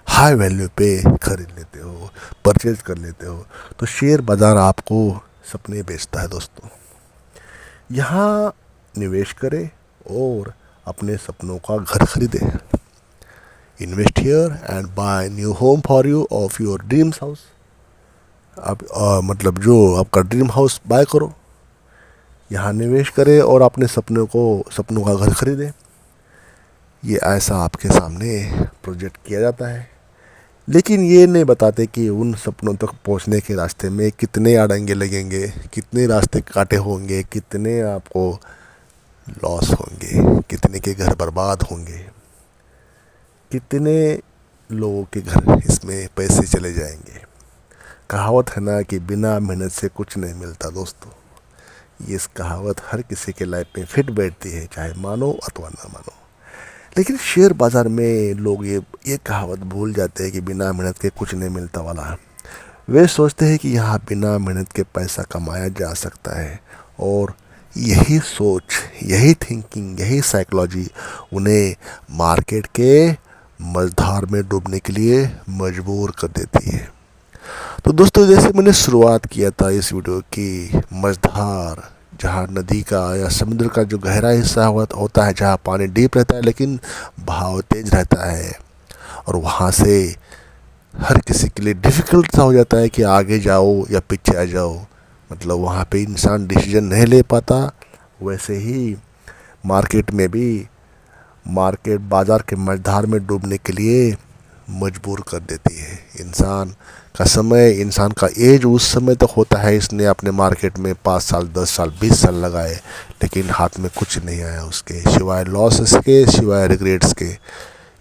हाई वैल्यू पे खरीद लेते हो, परचेज कर लेते हो। तो शेयर बाज़ार आपको सपने बेचता है दोस्तों। यहाँ निवेश करें और अपने सपनों का घर खरीदे। Invest here and buy new home for you of your dreams house. आप मतलब जो आपका ड्रीम हाउस बाय करो, यहाँ निवेश करें और अपने सपनों का घर खरीदें। ये ऐसा आपके सामने प्रोजेक्ट किया जाता है, लेकिन ये नहीं बताते कि उन सपनों तक पहुंचने के रास्ते में कितने अड़ंगे लगेंगे, कितने रास्ते काटे होंगे, कितने आपको लॉस होंगे, कितने के घर बर्बाद होंगे, कितने लोगों के घर इसमें पैसे चले जाएंगे। कहावत है ना कि बिना मेहनत से कुछ नहीं मिलता दोस्तों। ये इस कहावत हर किसी के लाइफ में फिट बैठती है, चाहे मानो अथवा ना मानो। लेकिन शेयर बाज़ार में लोग ये कहावत भूल जाते हैं कि बिना मेहनत के कुछ नहीं मिलता वाला। वे सोचते हैं कि यहाँ बिना मेहनत के पैसा कमाया जा सकता है, और यही सोच, यही थिंकिंग, यही साइकोलॉजी उन्हें मार्केट के मझधार में डूबने के लिए मजबूर कर देती है। तो दोस्तों, जैसे मैंने शुरुआत किया था इस वीडियो की, मझधार जहाँ नदी का या समुद्र का जो गहरा हिस्सा होता है, जहाँ पानी डीप रहता है लेकिन बहाव तेज रहता है, और वहाँ से हर किसी के लिए डिफ़िकल्ट सा हो जाता है कि आगे जाओ या पीछे आ जाओ। मतलब वहाँ पे इंसान डिसीजन नहीं ले पाता। वैसे ही मार्केट में भी, मार्केट बाज़ार के मझधार में डूबने के लिए मजबूर कर देती है। इंसान का समय, इंसान का एज उस समय तक होता है, इसने अपने मार्केट में 5 साल 10 साल 20 साल लगाए, लेकिन हाथ में कुछ नहीं आया उसके, सिवाय लॉसेस के, सिवाय रिग्रेट्स के।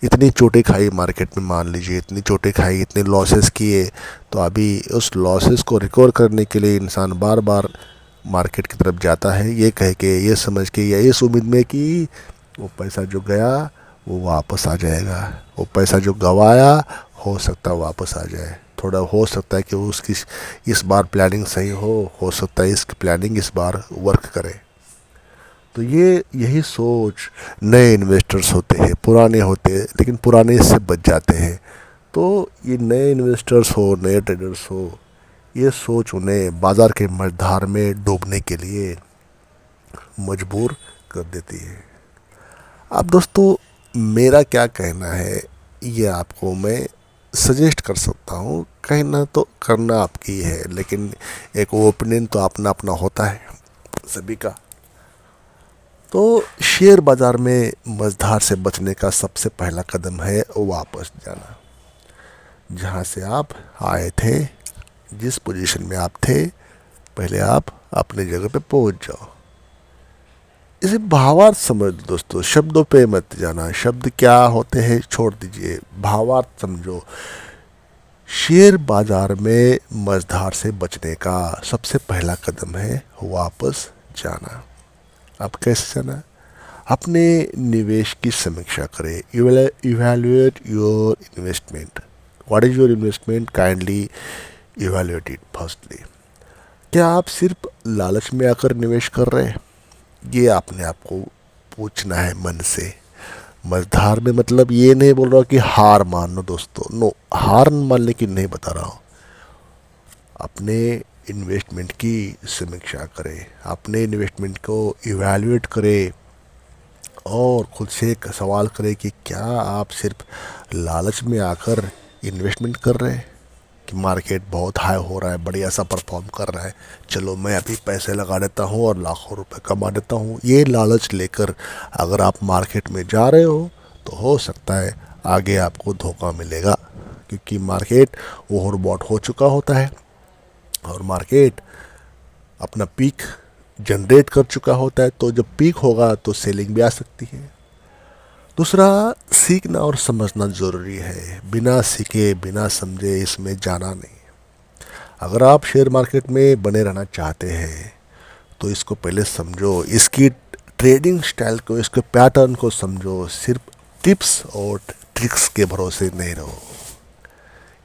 इतनी चोटें खाई मार्केट में, मान लीजिए इतनी चोटें खाई, इतने लॉसेस किए, तो अभी उस लॉसेस को रिकवर करने के लिए इंसान बार बार मार्केट की तरफ जाता है, ये कह के, ये समझ के, या इस उम्मीद में कि वो पैसा जो गया वो वापस आ जाएगा। वो पैसा जो गवाया हो सकता है वापस आ जाए। थोड़ा हो सकता है कि उसकी इस बार प्लानिंग सही हो सकता है इसकी प्लानिंग इस बार वर्क करे। तो यही सोच नए इन्वेस्टर्स होते हैं, पुराने होते हैं, लेकिन पुराने इससे बच जाते हैं। तो ये नए इन्वेस्टर्स हो, नए ट्रेडर्स हो, ये सोच उन्हें बाज़ार के मझधार में डूबने के लिए मजबूर कर देती है। अब दोस्तों, मेरा क्या कहना है ये आपको मैं सजेस्ट कर सकता हूँ। कहना तो करना आपकी है, लेकिन एक ओपिनियन तो अपना अपना होता है सभी का। तो शेयर बाज़ार में मझधार से बचने का सबसे पहला कदम है वापस जाना। जहाँ से आप आए थे, जिस पोजीशन में आप थे, पहले आप अपने जगह पे पहुँच जाओ। इसे भावार्थ समझ दोस्तों, शब्दों पे मत जाना। शब्द क्या होते हैं छोड़ दीजिए, भावार्थ समझो। शेयर बाजार में मझधार से बचने का सबसे पहला कदम है वापस जाना। अब कैसे जाना? अपने निवेश की समीक्षा करें। Evaluate your investment. What is your investment? Kindly evaluate it firstly. क्या आप सिर्फ लालच में आकर निवेश कर रहे हैं? ये आपने आपको पूछना है मन से। मझधार में मतलब ये नहीं बोल रहा कि हार मान लो दोस्तों, नो, हार मानने की नहीं बता रहा हूँ। अपने इन्वेस्टमेंट की समीक्षा करें, अपने इन्वेस्टमेंट को इवैल्यूएट करें, और खुद से एक सवाल करें कि क्या आप सिर्फ लालच में आकर इन्वेस्टमेंट कर रहे हैं कि मार्केट बहुत हाई हो रहा है, बढ़िया सा परफॉर्म कर रहा है, चलो मैं अभी पैसे लगा देता हूँ और लाखों रुपए कमा देता हूँ। ये लालच लेकर अगर आप मार्केट में जा रहे हो तो हो सकता है आगे आपको धोखा मिलेगा, क्योंकि मार्केट ओवरबॉट हो चुका होता है और मार्केट अपना पीक जनरेट कर चुका होता है। तो जब पीक होगा तो सेलिंग भी आ सकती है। दूसरा, सीखना और समझना ज़रूरी है। बिना सीखे बिना समझे इसमें जाना नहीं। अगर आप शेयर मार्केट में बने रहना चाहते हैं तो इसको पहले समझो, इसकी ट्रेडिंग स्टाइल को, इसके पैटर्न को समझो। सिर्फ टिप्स और ट्रिक्स के भरोसे नहीं रहो।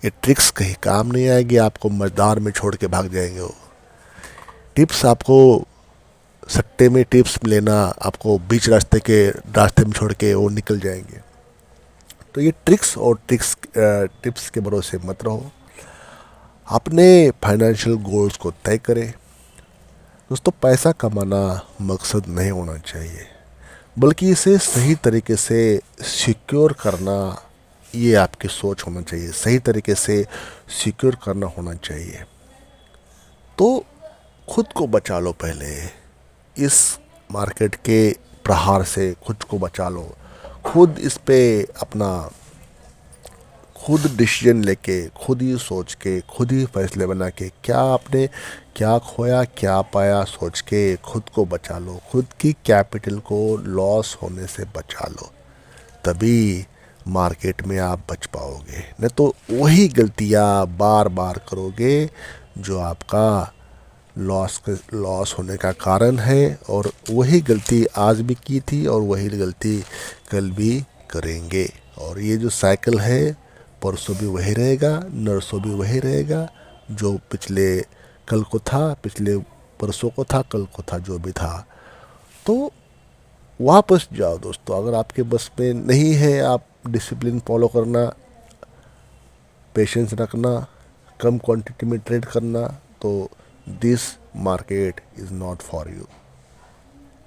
ये ट्रिक्स कहीं काम नहीं आएगी, आपको मझधार में छोड़ के भाग जाएंगे वो टिप्स। आपको सट्टे में टिप्स लेना, आपको बीच रास्ते में छोड़ के वो निकल जाएंगे। तो ये ट्रिक्स और टिप्स के भरोसे मत रहो। अपने फाइनेंशियल गोल्स को तय करें। दोस्तों, पैसा कमाना मकसद नहीं होना चाहिए, बल्कि इसे सही तरीके से सिक्योर करना, ये आपकी सोच होना चाहिए। सही तरीके से सिक्योर करना होना चाहिए। तो खुद को बचा लो पहले, इस मार्केट के प्रहार से खुद को बचा लो। खुद इस पे अपना खुद डिसीजन लेके, खुद ही सोच के, खुद ही फैसले बना के, क्या आपने क्या खोया क्या पाया सोच के खुद को बचा लो। खुद की कैपिटल को लॉस होने से बचा लो, तभी मार्केट में आप बच पाओगे। नहीं तो वही गलतियाँ बार बार करोगे जो आपका लॉस होने का कारण है, और वही गलती आज भी की थी और वही गलती कल भी करेंगे। और ये जो साइकिल है, परसों भी वही रहेगा, नरसों भी वही रहेगा। जो पिछले कल को था, पिछले परसों को था, कल को था, जो भी था। तो वापस जाओ दोस्तों। अगर आपके बस में नहीं है, आप डिसिप्लिन फॉलो करना, पेशेंस रखना, कम क्वांटिटी में ट्रेड करना, तो this market is not for you.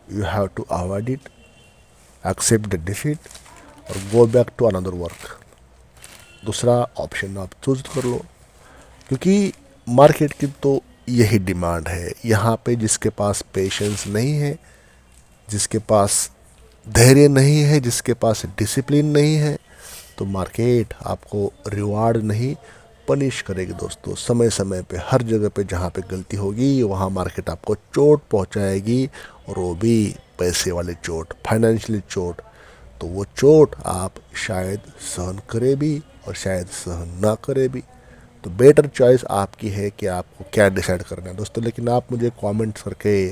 You have to avoid it, except the defeat और go back to another work. दूसरा ऑप्शन आप चूज कर लो, क्योंकि मार्केट की तो यही डिमांड है. यहाँ पे जिसके पास पेशेंस नहीं है, जिसके पास धैर्य नहीं है, जिसके पास डिसिप्लिन नहीं है, तो मार्केट आपको रिवार्ड नहीं पनिश करेगी दोस्तों. समय समय पे हर जगह पे जहाँ पे गलती होगी वहाँ मार्केट आपको चोट पहुँचाएगी, और वो भी पैसे वाली चोट, फाइनेंशियली चोट. तो वो चोट आप शायद सहन करे भी और शायद सहन ना करे भी. तो बेटर चॉइस आपकी है कि आपको क्या डिसाइड करना है दोस्तों. लेकिन आप मुझे कमेंट्स करके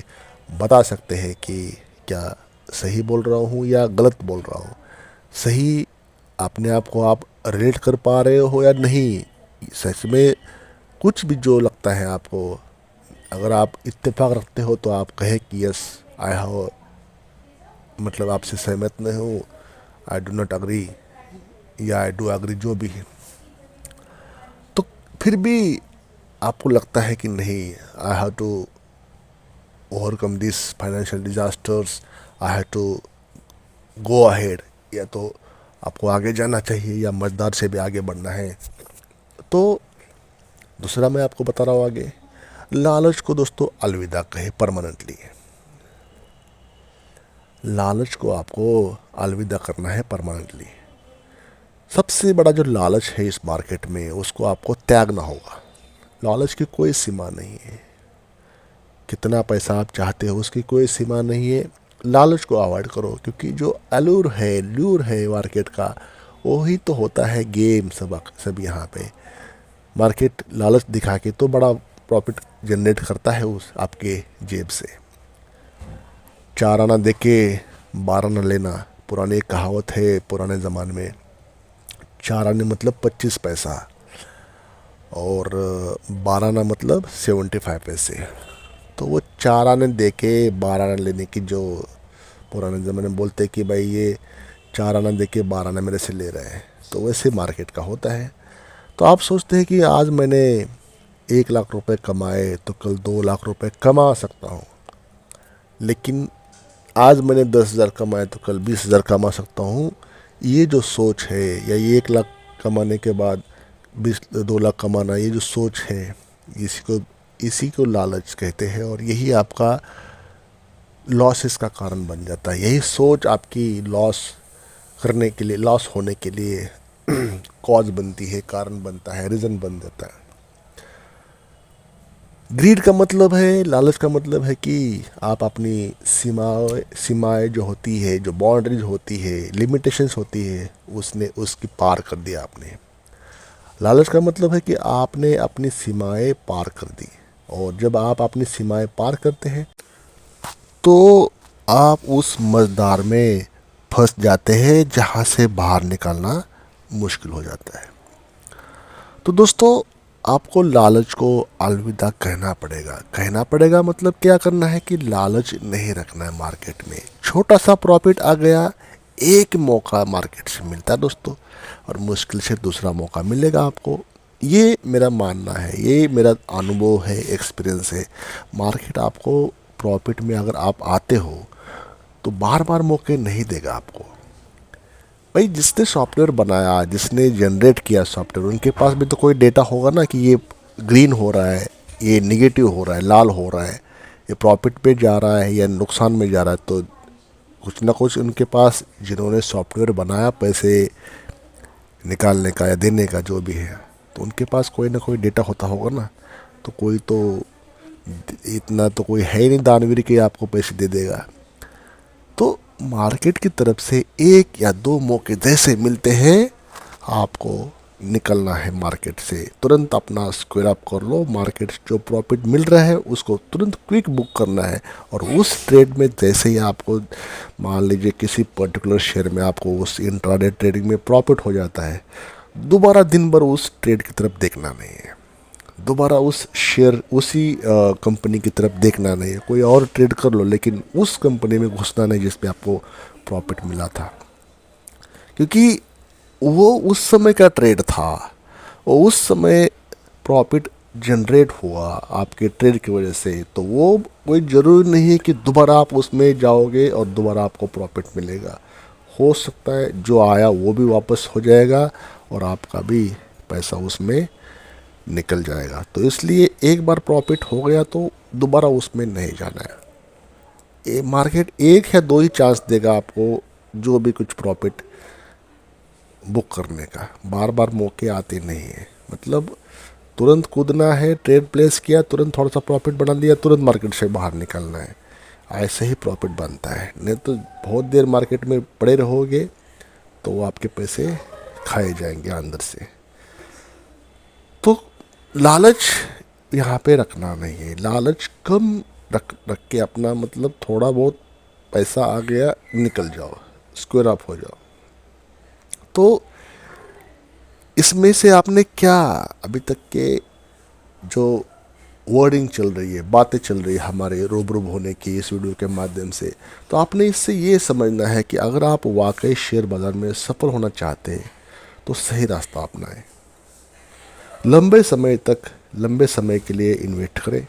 बता सकते हैं कि क्या सही बोल रहा हूँ या गलत बोल रहा हूँ. सही अपने आप को आप रिलेट कर पा रहे हो या नहीं. सच में कुछ भी जो लगता है आपको, अगर आप इत्तेफाक रखते हो तो आप कहे कि यस आई हैव, मतलब आपसे सहमत नहीं हूँ, आई डू नॉट अग्री या आई डू अग्री, जो भी है. तो फिर भी आपको लगता है कि नहीं, I have to overcome this financial disasters, I have to go ahead, या तो आपको आगे जाना चाहिए या मजदार से भी आगे बढ़ना है. तो दूसरा मैं आपको बता रहा हूँ आगे, लालच को दोस्तों अलविदा कहे परमानेंटली. लालच को आपको अलविदा करना है परमानेंटली. सबसे बड़ा जो लालच है इस मार्केट में, उसको आपको त्यागना होगा. लालच की कोई सीमा नहीं है. कितना पैसा आप चाहते हो उसकी कोई सीमा नहीं है. लालच को अवॉइड करो, क्योंकि जो ल्यूर है मार्केट का, वही तो होता है गेम सब यहाँ पे. मार्केट लालच दिखा के तो बड़ा प्रॉफिट जनरेट करता है उस आपके जेब से. 4 आना दे के 12 आना लेना, पुरानी एक कहावत है पुराने ज़माने में. 4 आने मतलब 25 पैसा और 12 आना मतलब 75 पैसे. तो वो 4 आने दे के 12 आना लेने की जो पुराने ज़माने में बोलते कि भाई ये 4 आना दे के 12 आना मेरे से ले रहे हैं, तो वैसे मार्केट का होता है. तो आप सोचते हैं कि आज मैंने 1 लाख रुपए कमाए तो कल 2 लाख रुपए कमा सकता हूँ, लेकिन आज मैंने 10,000 कमाए तो कल 20,000 कमा सकता हूँ. ये जो सोच है, या ये 1 लाख कमाने के बाद 2 लाख कमाना, ये जो सोच है, इसी को लालच कहते हैं. और यही आपका लॉसेस का कारण बन जाता है. यही सोच आपकी लॉस होने के लिए कॉज बनती है, कारण बनता है, रीज़न बन जाता है. ग्रीड का मतलब है, लालच का मतलब है कि आप अपनी सीमाएं जो होती है, जो बाउंड्रीज होती है, लिमिटेशंस होती है, उसकी पार कर दिया आपने. लालच का मतलब है कि आपने अपनी सीमाएं पार कर दी. और जब आप अपनी सीमाएं पार करते हैं तो आप उस मझधार में फंस जाते हैं जहाँ से बाहर निकलना मुश्किल हो जाता है. तो दोस्तों, आपको लालच को अलविदा कहना पड़ेगा. मतलब क्या करना है कि लालच नहीं रखना है मार्केट में. छोटा सा प्रॉफिट आ गया, एक मौका मार्केट से मिलता है दोस्तों, और मुश्किल से दूसरा मौका मिलेगा आपको. ये मेरा मानना है, ये मेरा अनुभव है, एक्सपीरियंस है. मार्केट आपको प्रॉफिट में अगर आप आते हो तो बार बार मौके नहीं देगा आपको. भाई, जिसने सॉफ्टवेयर बनाया, जिसने जनरेट किया सॉफ्टवेयर, उनके पास भी तो कोई डेटा होगा ना कि ये ग्रीन हो रहा है, ये निगेटिव हो रहा है, लाल हो रहा है, ये प्रॉफिट पे जा रहा है या नुकसान में जा रहा है. तो कुछ ना कुछ उनके पास, जिन्होंने सॉफ्टवेयर बनाया पैसे निकालने का या देने का जो भी है, तो उनके पास कोई ना कोई डेटा होता होगा ना. तो कोई तो इतना तो कोई है ही नहीं दानवीर कि आपको पैसे दे देगा. तो मार्केट की तरफ से 1 या 2 मौके जैसे मिलते हैं, आपको निकलना है मार्केट से. तुरंत अपना स्क्वायर अप कर लो. मार्केट जो प्रॉफिट मिल रहा है उसको तुरंत क्विक बुक करना है. और उस ट्रेड में जैसे ही आपको, मान लीजिए किसी पर्टिकुलर शेयर में आपको उस इंट्राडे ट्रेडिंग में प्रॉफिट हो जाता है, दोबारा दिन भर उस ट्रेड की तरफ देखना नहीं है, दोबारा उस शेयर उसी कंपनी की तरफ देखना नहीं है. कोई और ट्रेड कर लो, लेकिन उस कंपनी में घुसना नहीं जिस पे आपको प्रॉफिट मिला था. क्योंकि वो उस समय का ट्रेड था, वो उस समय प्रॉफिट जनरेट हुआ आपके ट्रेड की वजह से, तो वो कोई ज़रूरी नहीं है कि दोबारा आप उसमें जाओगे और दोबारा आपको प्रॉफिट मिलेगा। हो सकता है जो आया वो भी वापस हो जाएगा और आपका भी पैसा उसमें निकल जाएगा। तो इसलिए एक बार प्रॉफिट हो गया तो दोबारा उसमें नहीं जाना है। ये मार्केट एक या दो ही चांस देगा आपको जो भी कुछ प्रॉफिट बुक करने का, बार बार मौके आते नहीं हैं। मतलब तुरंत कूदना है, ट्रेड प्लेस किया, तुरंत थोड़ा सा प्रॉफिट बना लिया, तुरंत मार्केट से बाहर निकलना है, ऐसे ही प्रॉफिट बनता है। नहीं तो बहुत देर मार्केट में पड़े रहोगे तो वो आपके पैसे खाए जाएंगे अंदर से। तो लालच यहाँ पे रखना नहीं है, लालच कम रख के अपना मतलब थोड़ा बहुत पैसा आ गया निकल जाओ, स्क्वायर अप हो जाओ। तो इसमें से आपने क्या अभी तक के जो वर्डिंग चल रही है, बातें चल रही है हमारे रूबरू होने की इस वीडियो के माध्यम से, तो आपने इससे ये समझना है कि अगर आप वाकई शेयर बाज़ार में सफल होना चाहते हैं तो सही रास्ता अपनाएं। लंबे समय के लिए इन्वेस्ट करें।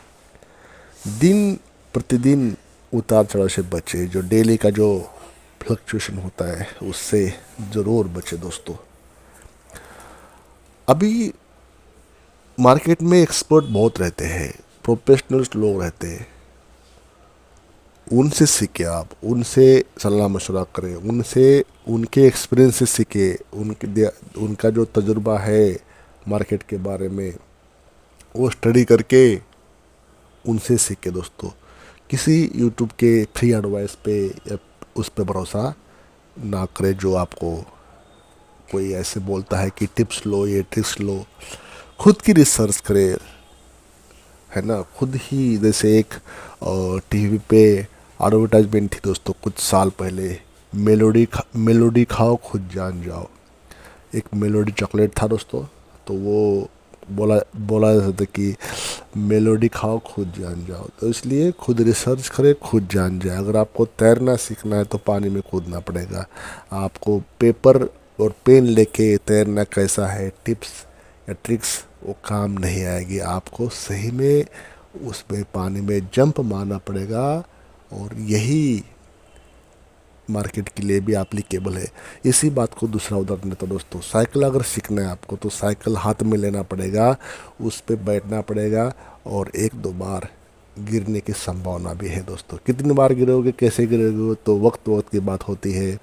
दिन प्रतिदिन उतार चढ़ाव से बचे, जो डेली का जो फ्लक्चुएशन होता है उससे ज़रूर बचे दोस्तों। अभी मार्केट में एक्सपर्ट बहुत रहते हैं, प्रोफेशनल्स लोग रहते हैं, उनसे सीखे आप, उनसे सलाह मशवरा करें, उनसे उनके एक्सपीरियंस से सीखे, उनका जो तजुर्बा है मार्केट के बारे में वो स्टडी करके उनसे सीखे दोस्तों। किसी यूट्यूब के फ्री एडवाइस पे या उस पे भरोसा ना करें जो आपको कोई ऐसे बोलता है कि टिप्स लो, ये ट्रिक्स लो। खुद की रिसर्च करें, है ना। खुद ही जैसे एक टीवी पे एडवर्टाइजमेंट थी दोस्तों कुछ साल पहले, मेलोडी खाओ खुद जान जाओ। एक मेलोडी चॉकलेट था दोस्तों, तो वो बोला बोला जाता था कि मेलोडी खाओ खुद जान जाओ। तो इसलिए खुद रिसर्च करें, खुद जान जाए। अगर आपको तैरना सीखना है तो पानी में कूदना पड़ेगा। आपको पेपर और पेन लेके तैरना कैसा है, टिप्स या ट्रिक्स वो काम नहीं आएगी। आपको सही में उसमें पानी में जंप मारना पड़ेगा, और यही मार्केट के लिए भी एप्लीकेबल है। इसी बात को दूसरा उदाहरण देता दोस्तों, साइकिल अगर सीखना है आपको तो साइकिल हाथ में लेना पड़ेगा, उस पर बैठना पड़ेगा, और एक दो बार गिरने की संभावना भी है दोस्तों। कितनी बार गिरोगे, कैसे गिरोगे, तो वक्त वक्त की बात होती है।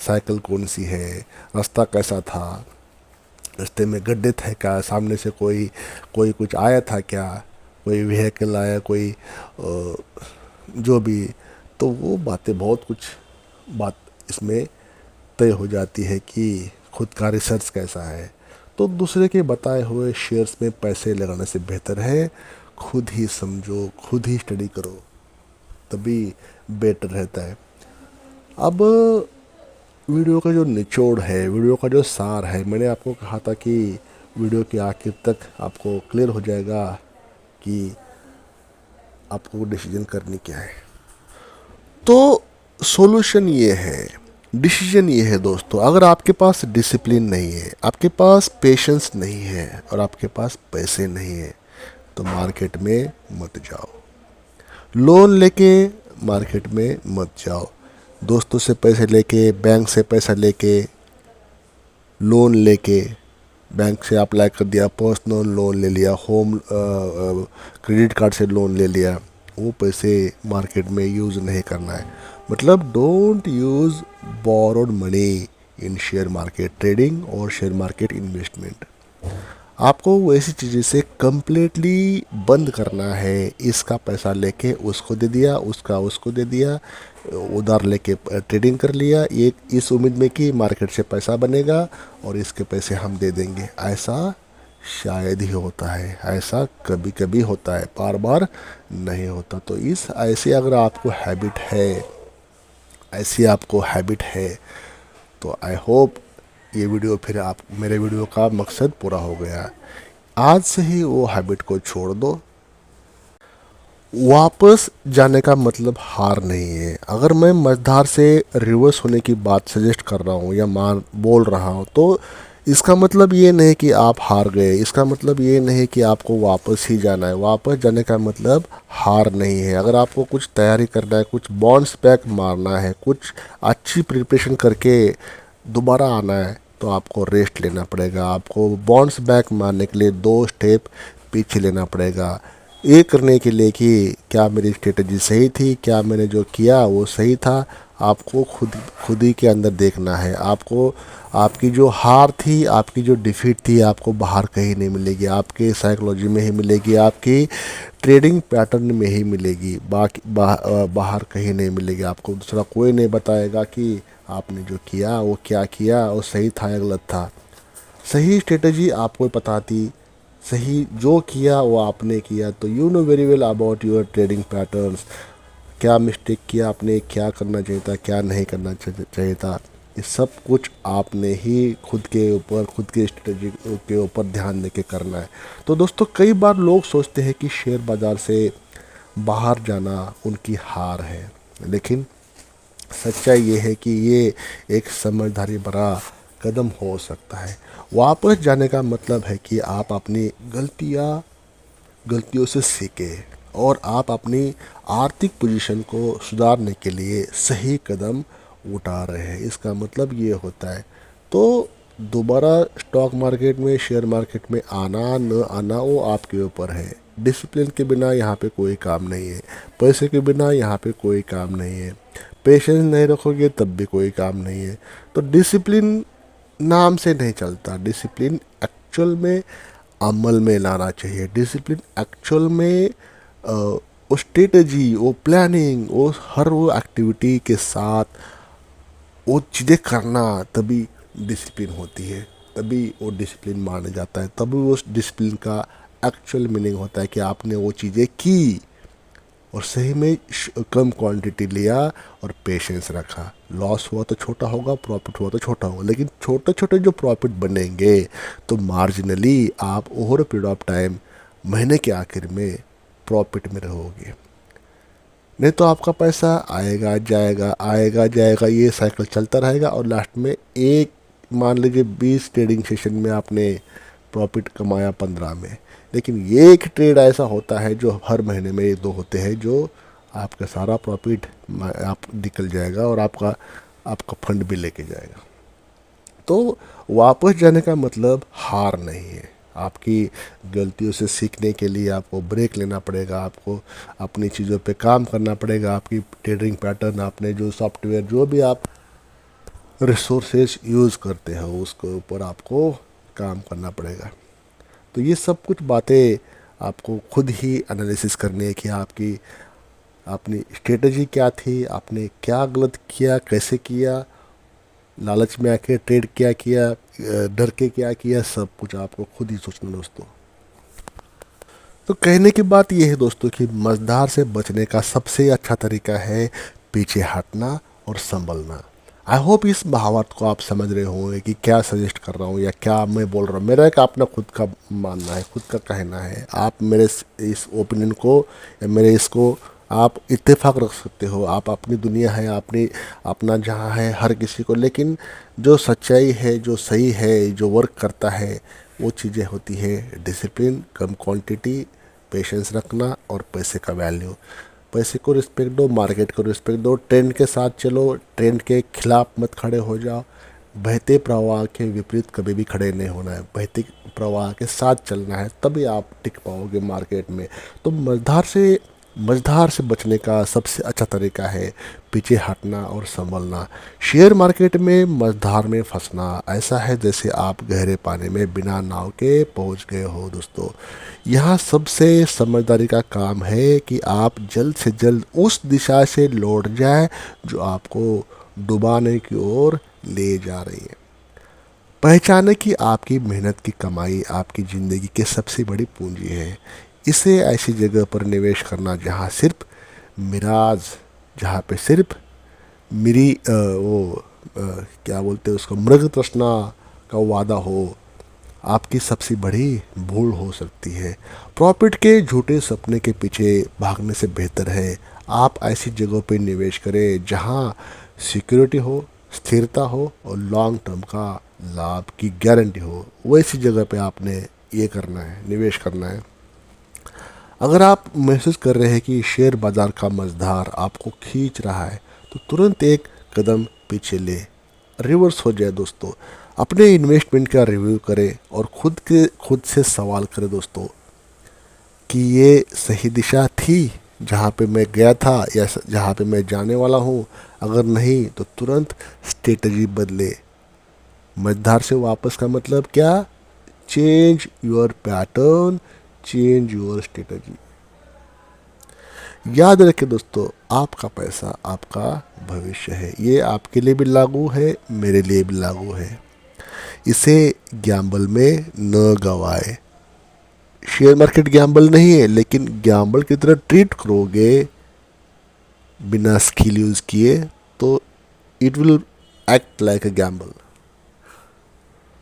साइकिल कौन सी है, रास्ता कैसा था, रास्ते में गड्ढे थे क्या, सामने से कोई कोई कुछ आया था क्या, कोई व्हीकल आया, कोई जो भी, तो वो बातें बहुत कुछ बात इसमें तय हो जाती है कि खुद का रिसर्च कैसा है। तो दूसरे के बताए हुए शेयर्स में पैसे लगाने से बेहतर है खुद ही समझो, खुद ही स्टडी करो, तभी बेटर रहता है। अब वीडियो का जो निचोड़ है, वीडियो का जो सार है, मैंने आपको कहा था कि वीडियो के आखिर तक आपको क्लियर हो जाएगा कि आपको डिसीजन करनी क्या है। तो सॉल्यूशन ये है, डिसीजन ये है दोस्तों, अगर आपके पास डिसिप्लिन नहीं है, आपके पास पेशेंस नहीं है, और आपके पास पैसे नहीं है, तो मार्केट में मत जाओ। लोन लेके मार्केट में मत जाओ। दोस्तों से पैसे लेके, बैंक से पैसा लेके, लोन लेके, बैंक से अप्लाई कर दिया, पर्सनल लोन ले लिया, होम क्रेडिट कार्ड से लोन ले लिया, वो पैसे मार्केट में यूज़ नहीं करना है। मतलब don't use borrowed money in share market trading और शेयर मार्केट इन्वेस्टमेंट। आपको वैसी चीज़ें से कम्प्लीटली बंद करना है। इसका पैसा लेके उसको दे दिया, उसका उसको दे दिया, उधार लेके ट्रेडिंग कर लिया, ये इस उम्मीद में कि मार्केट से पैसा बनेगा और इसके पैसे हम दे देंगे। ऐसा शायद ही होता है, ऐसा कभी कभी होता है, बार बार नहीं होता। तो इस ऐसे अगर आपको हैबिट है, ऐसी आपको हैबिट है, तो आई होप ये वीडियो फिर आप, मेरे वीडियो का मकसद पूरा हो गया। आज से ही वो हैबिट को छोड़ दो, वापस जाने का मतलब हार नहीं है। अगर मैं मझधार से रिवर्स होने की बात सजेस्ट कर रहा हूँ या मान बोल रहा हूँ, तो इसका मतलब ये नहीं कि आप हार गए, इसका मतलब ये नहीं कि आपको वापस ही जाना है। वापस जाने का मतलब हार नहीं है। अगर आपको कुछ तैयारी करना है, कुछ बाउंस बैक मारना है, कुछ अच्छी प्रिपरेशन करके दोबारा आना है, तो आपको रेस्ट लेना पड़ेगा। आपको बाउंस बैक मारने के लिए 2 स्टेप पीछे लेना पड़ेगा। ये करने के लिए कि क्या मेरी स्ट्रेटजी सही थी, क्या मैंने जो किया वो सही था, आपको खुद ही के अंदर देखना है। आपको आपकी जो हार थी, आपकी जो डिफीट थी, आपको बाहर कहीं नहीं मिलेगी। आपके साइकोलॉजी में ही मिलेगी, आपकी ट्रेडिंग पैटर्न में ही मिलेगी। बाहर कहीं नहीं मिलेगी। आपको दूसरा कोई नहीं बताएगा कि आपने जो किया वो क्या किया, वो सही था या गलत था। सही स्ट्रेटजी आपको बताती, सही जो किया वो आपने किया। तो you know very well about your trading patterns. क्या मिस्टेक किया आपने, क्या करना चाहिए था, क्या नहीं करना चाहिए था, ये सब कुछ आपने ही खुद के ऊपर, खुद के स्ट्रेटजी के ऊपर ध्यान दे के करना है। तो दोस्तों, कई बार लोग सोचते हैं कि शेयर बाज़ार से बाहर जाना उनकी हार है, लेकिन सच्चाई ये है कि ये एक समझदारी भरा कदम हो सकता है। वापस जाने का मतलब है कि आप अपनी गलतियों से सीखें और आप अपनी आर्थिक पोजीशन को सुधारने के लिए सही कदम उठा रहे हैं। इसका मतलब ये होता है। तो दोबारा स्टॉक मार्केट में, शेयर मार्केट में आना न आना वो आपके ऊपर है। डिसिप्लिन के बिना यहाँ पे कोई काम नहीं है। पैसे के बिना यहाँ पे कोई काम नहीं है। पेशेंस नहीं रखोगे तब भी कोई काम नहीं है। तो डिसिप्लिन नाम से नहीं चलता। डिसिप्लिन एक्चुअल में अमल में लाना चाहिए। डिसिप्लिन एक्चुअल में वो स्ट्रेटजी, वो प्लानिंग, वो हर वो एक्टिविटी के साथ वो चीज़ें करना, तभी डिसिप्लिन होती है। तभी वो डिसिप्लिन माना जाता है। तभी वो डिसिप्लिन का एक्चुअल मीनिंग होता है कि आपने वो चीज़ें की और सही में कम क्वांटिटी लिया और पेशेंस रखा। लॉस हुआ तो छोटा होगा, प्रॉफिट हुआ तो छोटा होगा, लेकिन छोटे छोटे जो प्रॉफिट बनेंगे तो मार्जिनली आप ओवर पीरियड ऑफ टाइम, महीने के आखिर में प्रॉफिट में रहोगे। नहीं तो आपका पैसा आएगा जाएगा, आएगा जाएगा, ये साइकिल चलता रहेगा और लास्ट में एक, मान लीजिए 20 ट्रेडिंग सेशन में आपने प्रॉफिट कमाया 15 में, लेकिन ये एक ट्रेड ऐसा होता है जो हर महीने में 1-2 होते हैं जो आपका सारा प्रॉफिट आप निकल जाएगा और आपका आपका फंड भी लेके जाएगा। तो वापस जाने का मतलब हार नहीं है। आपकी गलतियों से सीखने के लिए आपको ब्रेक लेना पड़ेगा। आपको अपनी चीज़ों पे काम करना पड़ेगा। आपकी ट्रेडिंग पैटर्न, आपने जो सॉफ्टवेयर, जो भी आप रिसोर्सेज यूज़ करते हो, उसके ऊपर आपको काम करना पड़ेगा। तो ये सब कुछ बातें आपको खुद ही एनालिसिस करनी है कि आपकी अपनी स्ट्रेटजी क्या थी, आपने क्या गलत किया, कैसे किया, लालच में आके ट्रेड क्या किया, डर के क्या किया, सब कुछ आपको खुद ही सोचना दोस्तों। तो कहने की बात यह है दोस्तों कि मझधार से बचने का सबसे अच्छा तरीका है पीछे हटना और संभलना। आई होप इस महावत को आप समझ रहे होंगे कि क्या सजेस्ट कर रहा हूँ या क्या मैं बोल रहा हूँ। मेरा एक अपना खुद का मानना है, खुद का कहना है। आप मेरे इस ओपिनियन को या मेरे इसको आप इत्तेफाक रख सकते हो। आप अपनी दुनिया है, अपनी अपना जहाँ है हर किसी को, लेकिन जो सच्चाई है, जो सही है, जो वर्क करता है, वो चीज़ें होती है डिसिप्लिन, कम क्वांटिटी, पेशेंस रखना और पैसे का वैल्यू। पैसे को रिस्पेक्ट दो, मार्केट को रिस्पेक्ट दो, ट्रेंड के साथ चलो, ट्रेंड के खिलाफ मत खड़े हो जाओ। बहते प्रवाह के विपरीत कभी भी खड़े नहीं होना है। बहते प्रवाह के साथ चलना है, तभी आप टिक पाओगे मार्केट में। तो मझधार से बचने का सबसे अच्छा तरीका है पीछे हटना और संभलना। शेयर मार्केट में मझधार में फंसना ऐसा है जैसे आप गहरे पानी में बिना नाव के पहुंच गए हो दोस्तों। यहाँ सबसे समझदारी का काम है कि आप जल्द से जल्द उस दिशा से लौट जाए जो आपको डुबाने की ओर ले जा रही है। पहचाने कि आपकी मेहनत की कमाई आपकी ज़िंदगी की सबसे बड़ी पूंजी है। इसे ऐसी जगह पर निवेश करना जहाँ सिर्फ मिराज, जहाँ पे सिर्फ मेरी क्या बोलते हैं उसको, मृग तृष्णा का वादा हो। आपकी सबसे बड़ी भूल हो सकती है। प्रॉफिट के झूठे सपने के पीछे भागने से बेहतर है आप ऐसी जगहों पे निवेश करें जहां सिक्योरिटी हो, स्थिरता हो और लॉन्ग टर्म का लाभ की गारंटी हो। वैसी जगह पे आपने ये करना है, निवेश करना है। अगर आप महसूस कर रहे हैं कि शेयर बाजार का मझधार आपको खींच रहा है तो तुरंत एक कदम पीछे ले, रिवर्स हो जाए दोस्तों। अपने इन्वेस्टमेंट का रिव्यू करें और खुद से सवाल करें दोस्तों कि ये सही दिशा थी जहाँ पे मैं गया था या जहाँ पे मैं जाने वाला हूँ। अगर नहीं तो तुरंत स्ट्रेटजी बदले। मझधार से वापस का मतलब क्या? Change your pattern, change your strategy. याद रखें दोस्तों, आपका पैसा आपका भविष्य है। ये आपके लिए भी लागू है, मेरे लिए भी लागू है। इसे गैम्बल में न गवाए। शेयर मार्केट गैम्बल नहीं है, लेकिन गैम्बल की तरह ट्रीट करोगे बिना स्किल यूज किए तो it will act like a gamble.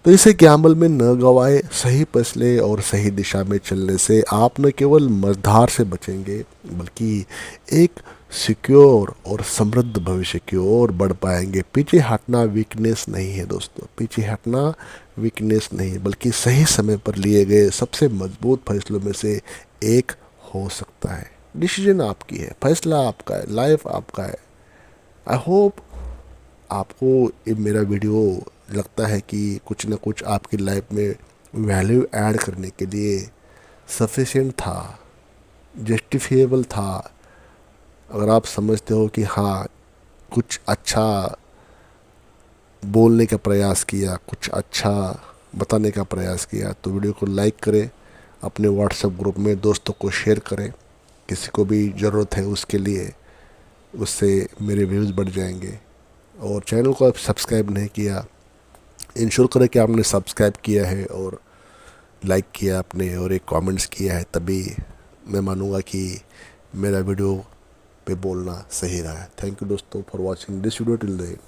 तो इसे गैम्बल में न गवाए। सही फैसले और सही दिशा में चलने से आप न केवल मझधार से बचेंगे बल्कि एक सिक्योर और समृद्ध भविष्य की ओर बढ़ पाएंगे। पीछे हटना वीकनेस नहीं है दोस्तों, पीछे हटना वीकनेस नहीं है, बल्कि सही समय पर लिए गए सबसे मजबूत फैसलों में से एक हो सकता है। डिसीजन आपकी है, फैसला आपका है, लाइफ आपका है। आई होप आपको ये मेरा वीडियो लगता है कि कुछ ना कुछ आपकी लाइफ में वैल्यू ऐड करने के लिए सफिशिएंट था, जस्टिफिएबल था। अगर आप समझते हो कि हाँ, कुछ अच्छा बोलने का प्रयास किया, कुछ अच्छा बताने का प्रयास किया, तो वीडियो को लाइक करें, अपने व्हाट्सएप ग्रुप में दोस्तों को शेयर करें। किसी को भी ज़रूरत है उसके लिए, उससे मेरे व्यूज़ बढ़ जाएंगे। और चैनल को आप सब्सक्राइब नहीं किया, इंश्योर करें कि आपने सब्सक्राइब किया है और लाइक किया आपने और एक कमेंट्स किया है, तभी मैं मानूंगा कि मेरा वीडियो पे बोलना सही रहा है। थैंक यू दोस्तों for watching this video till the end.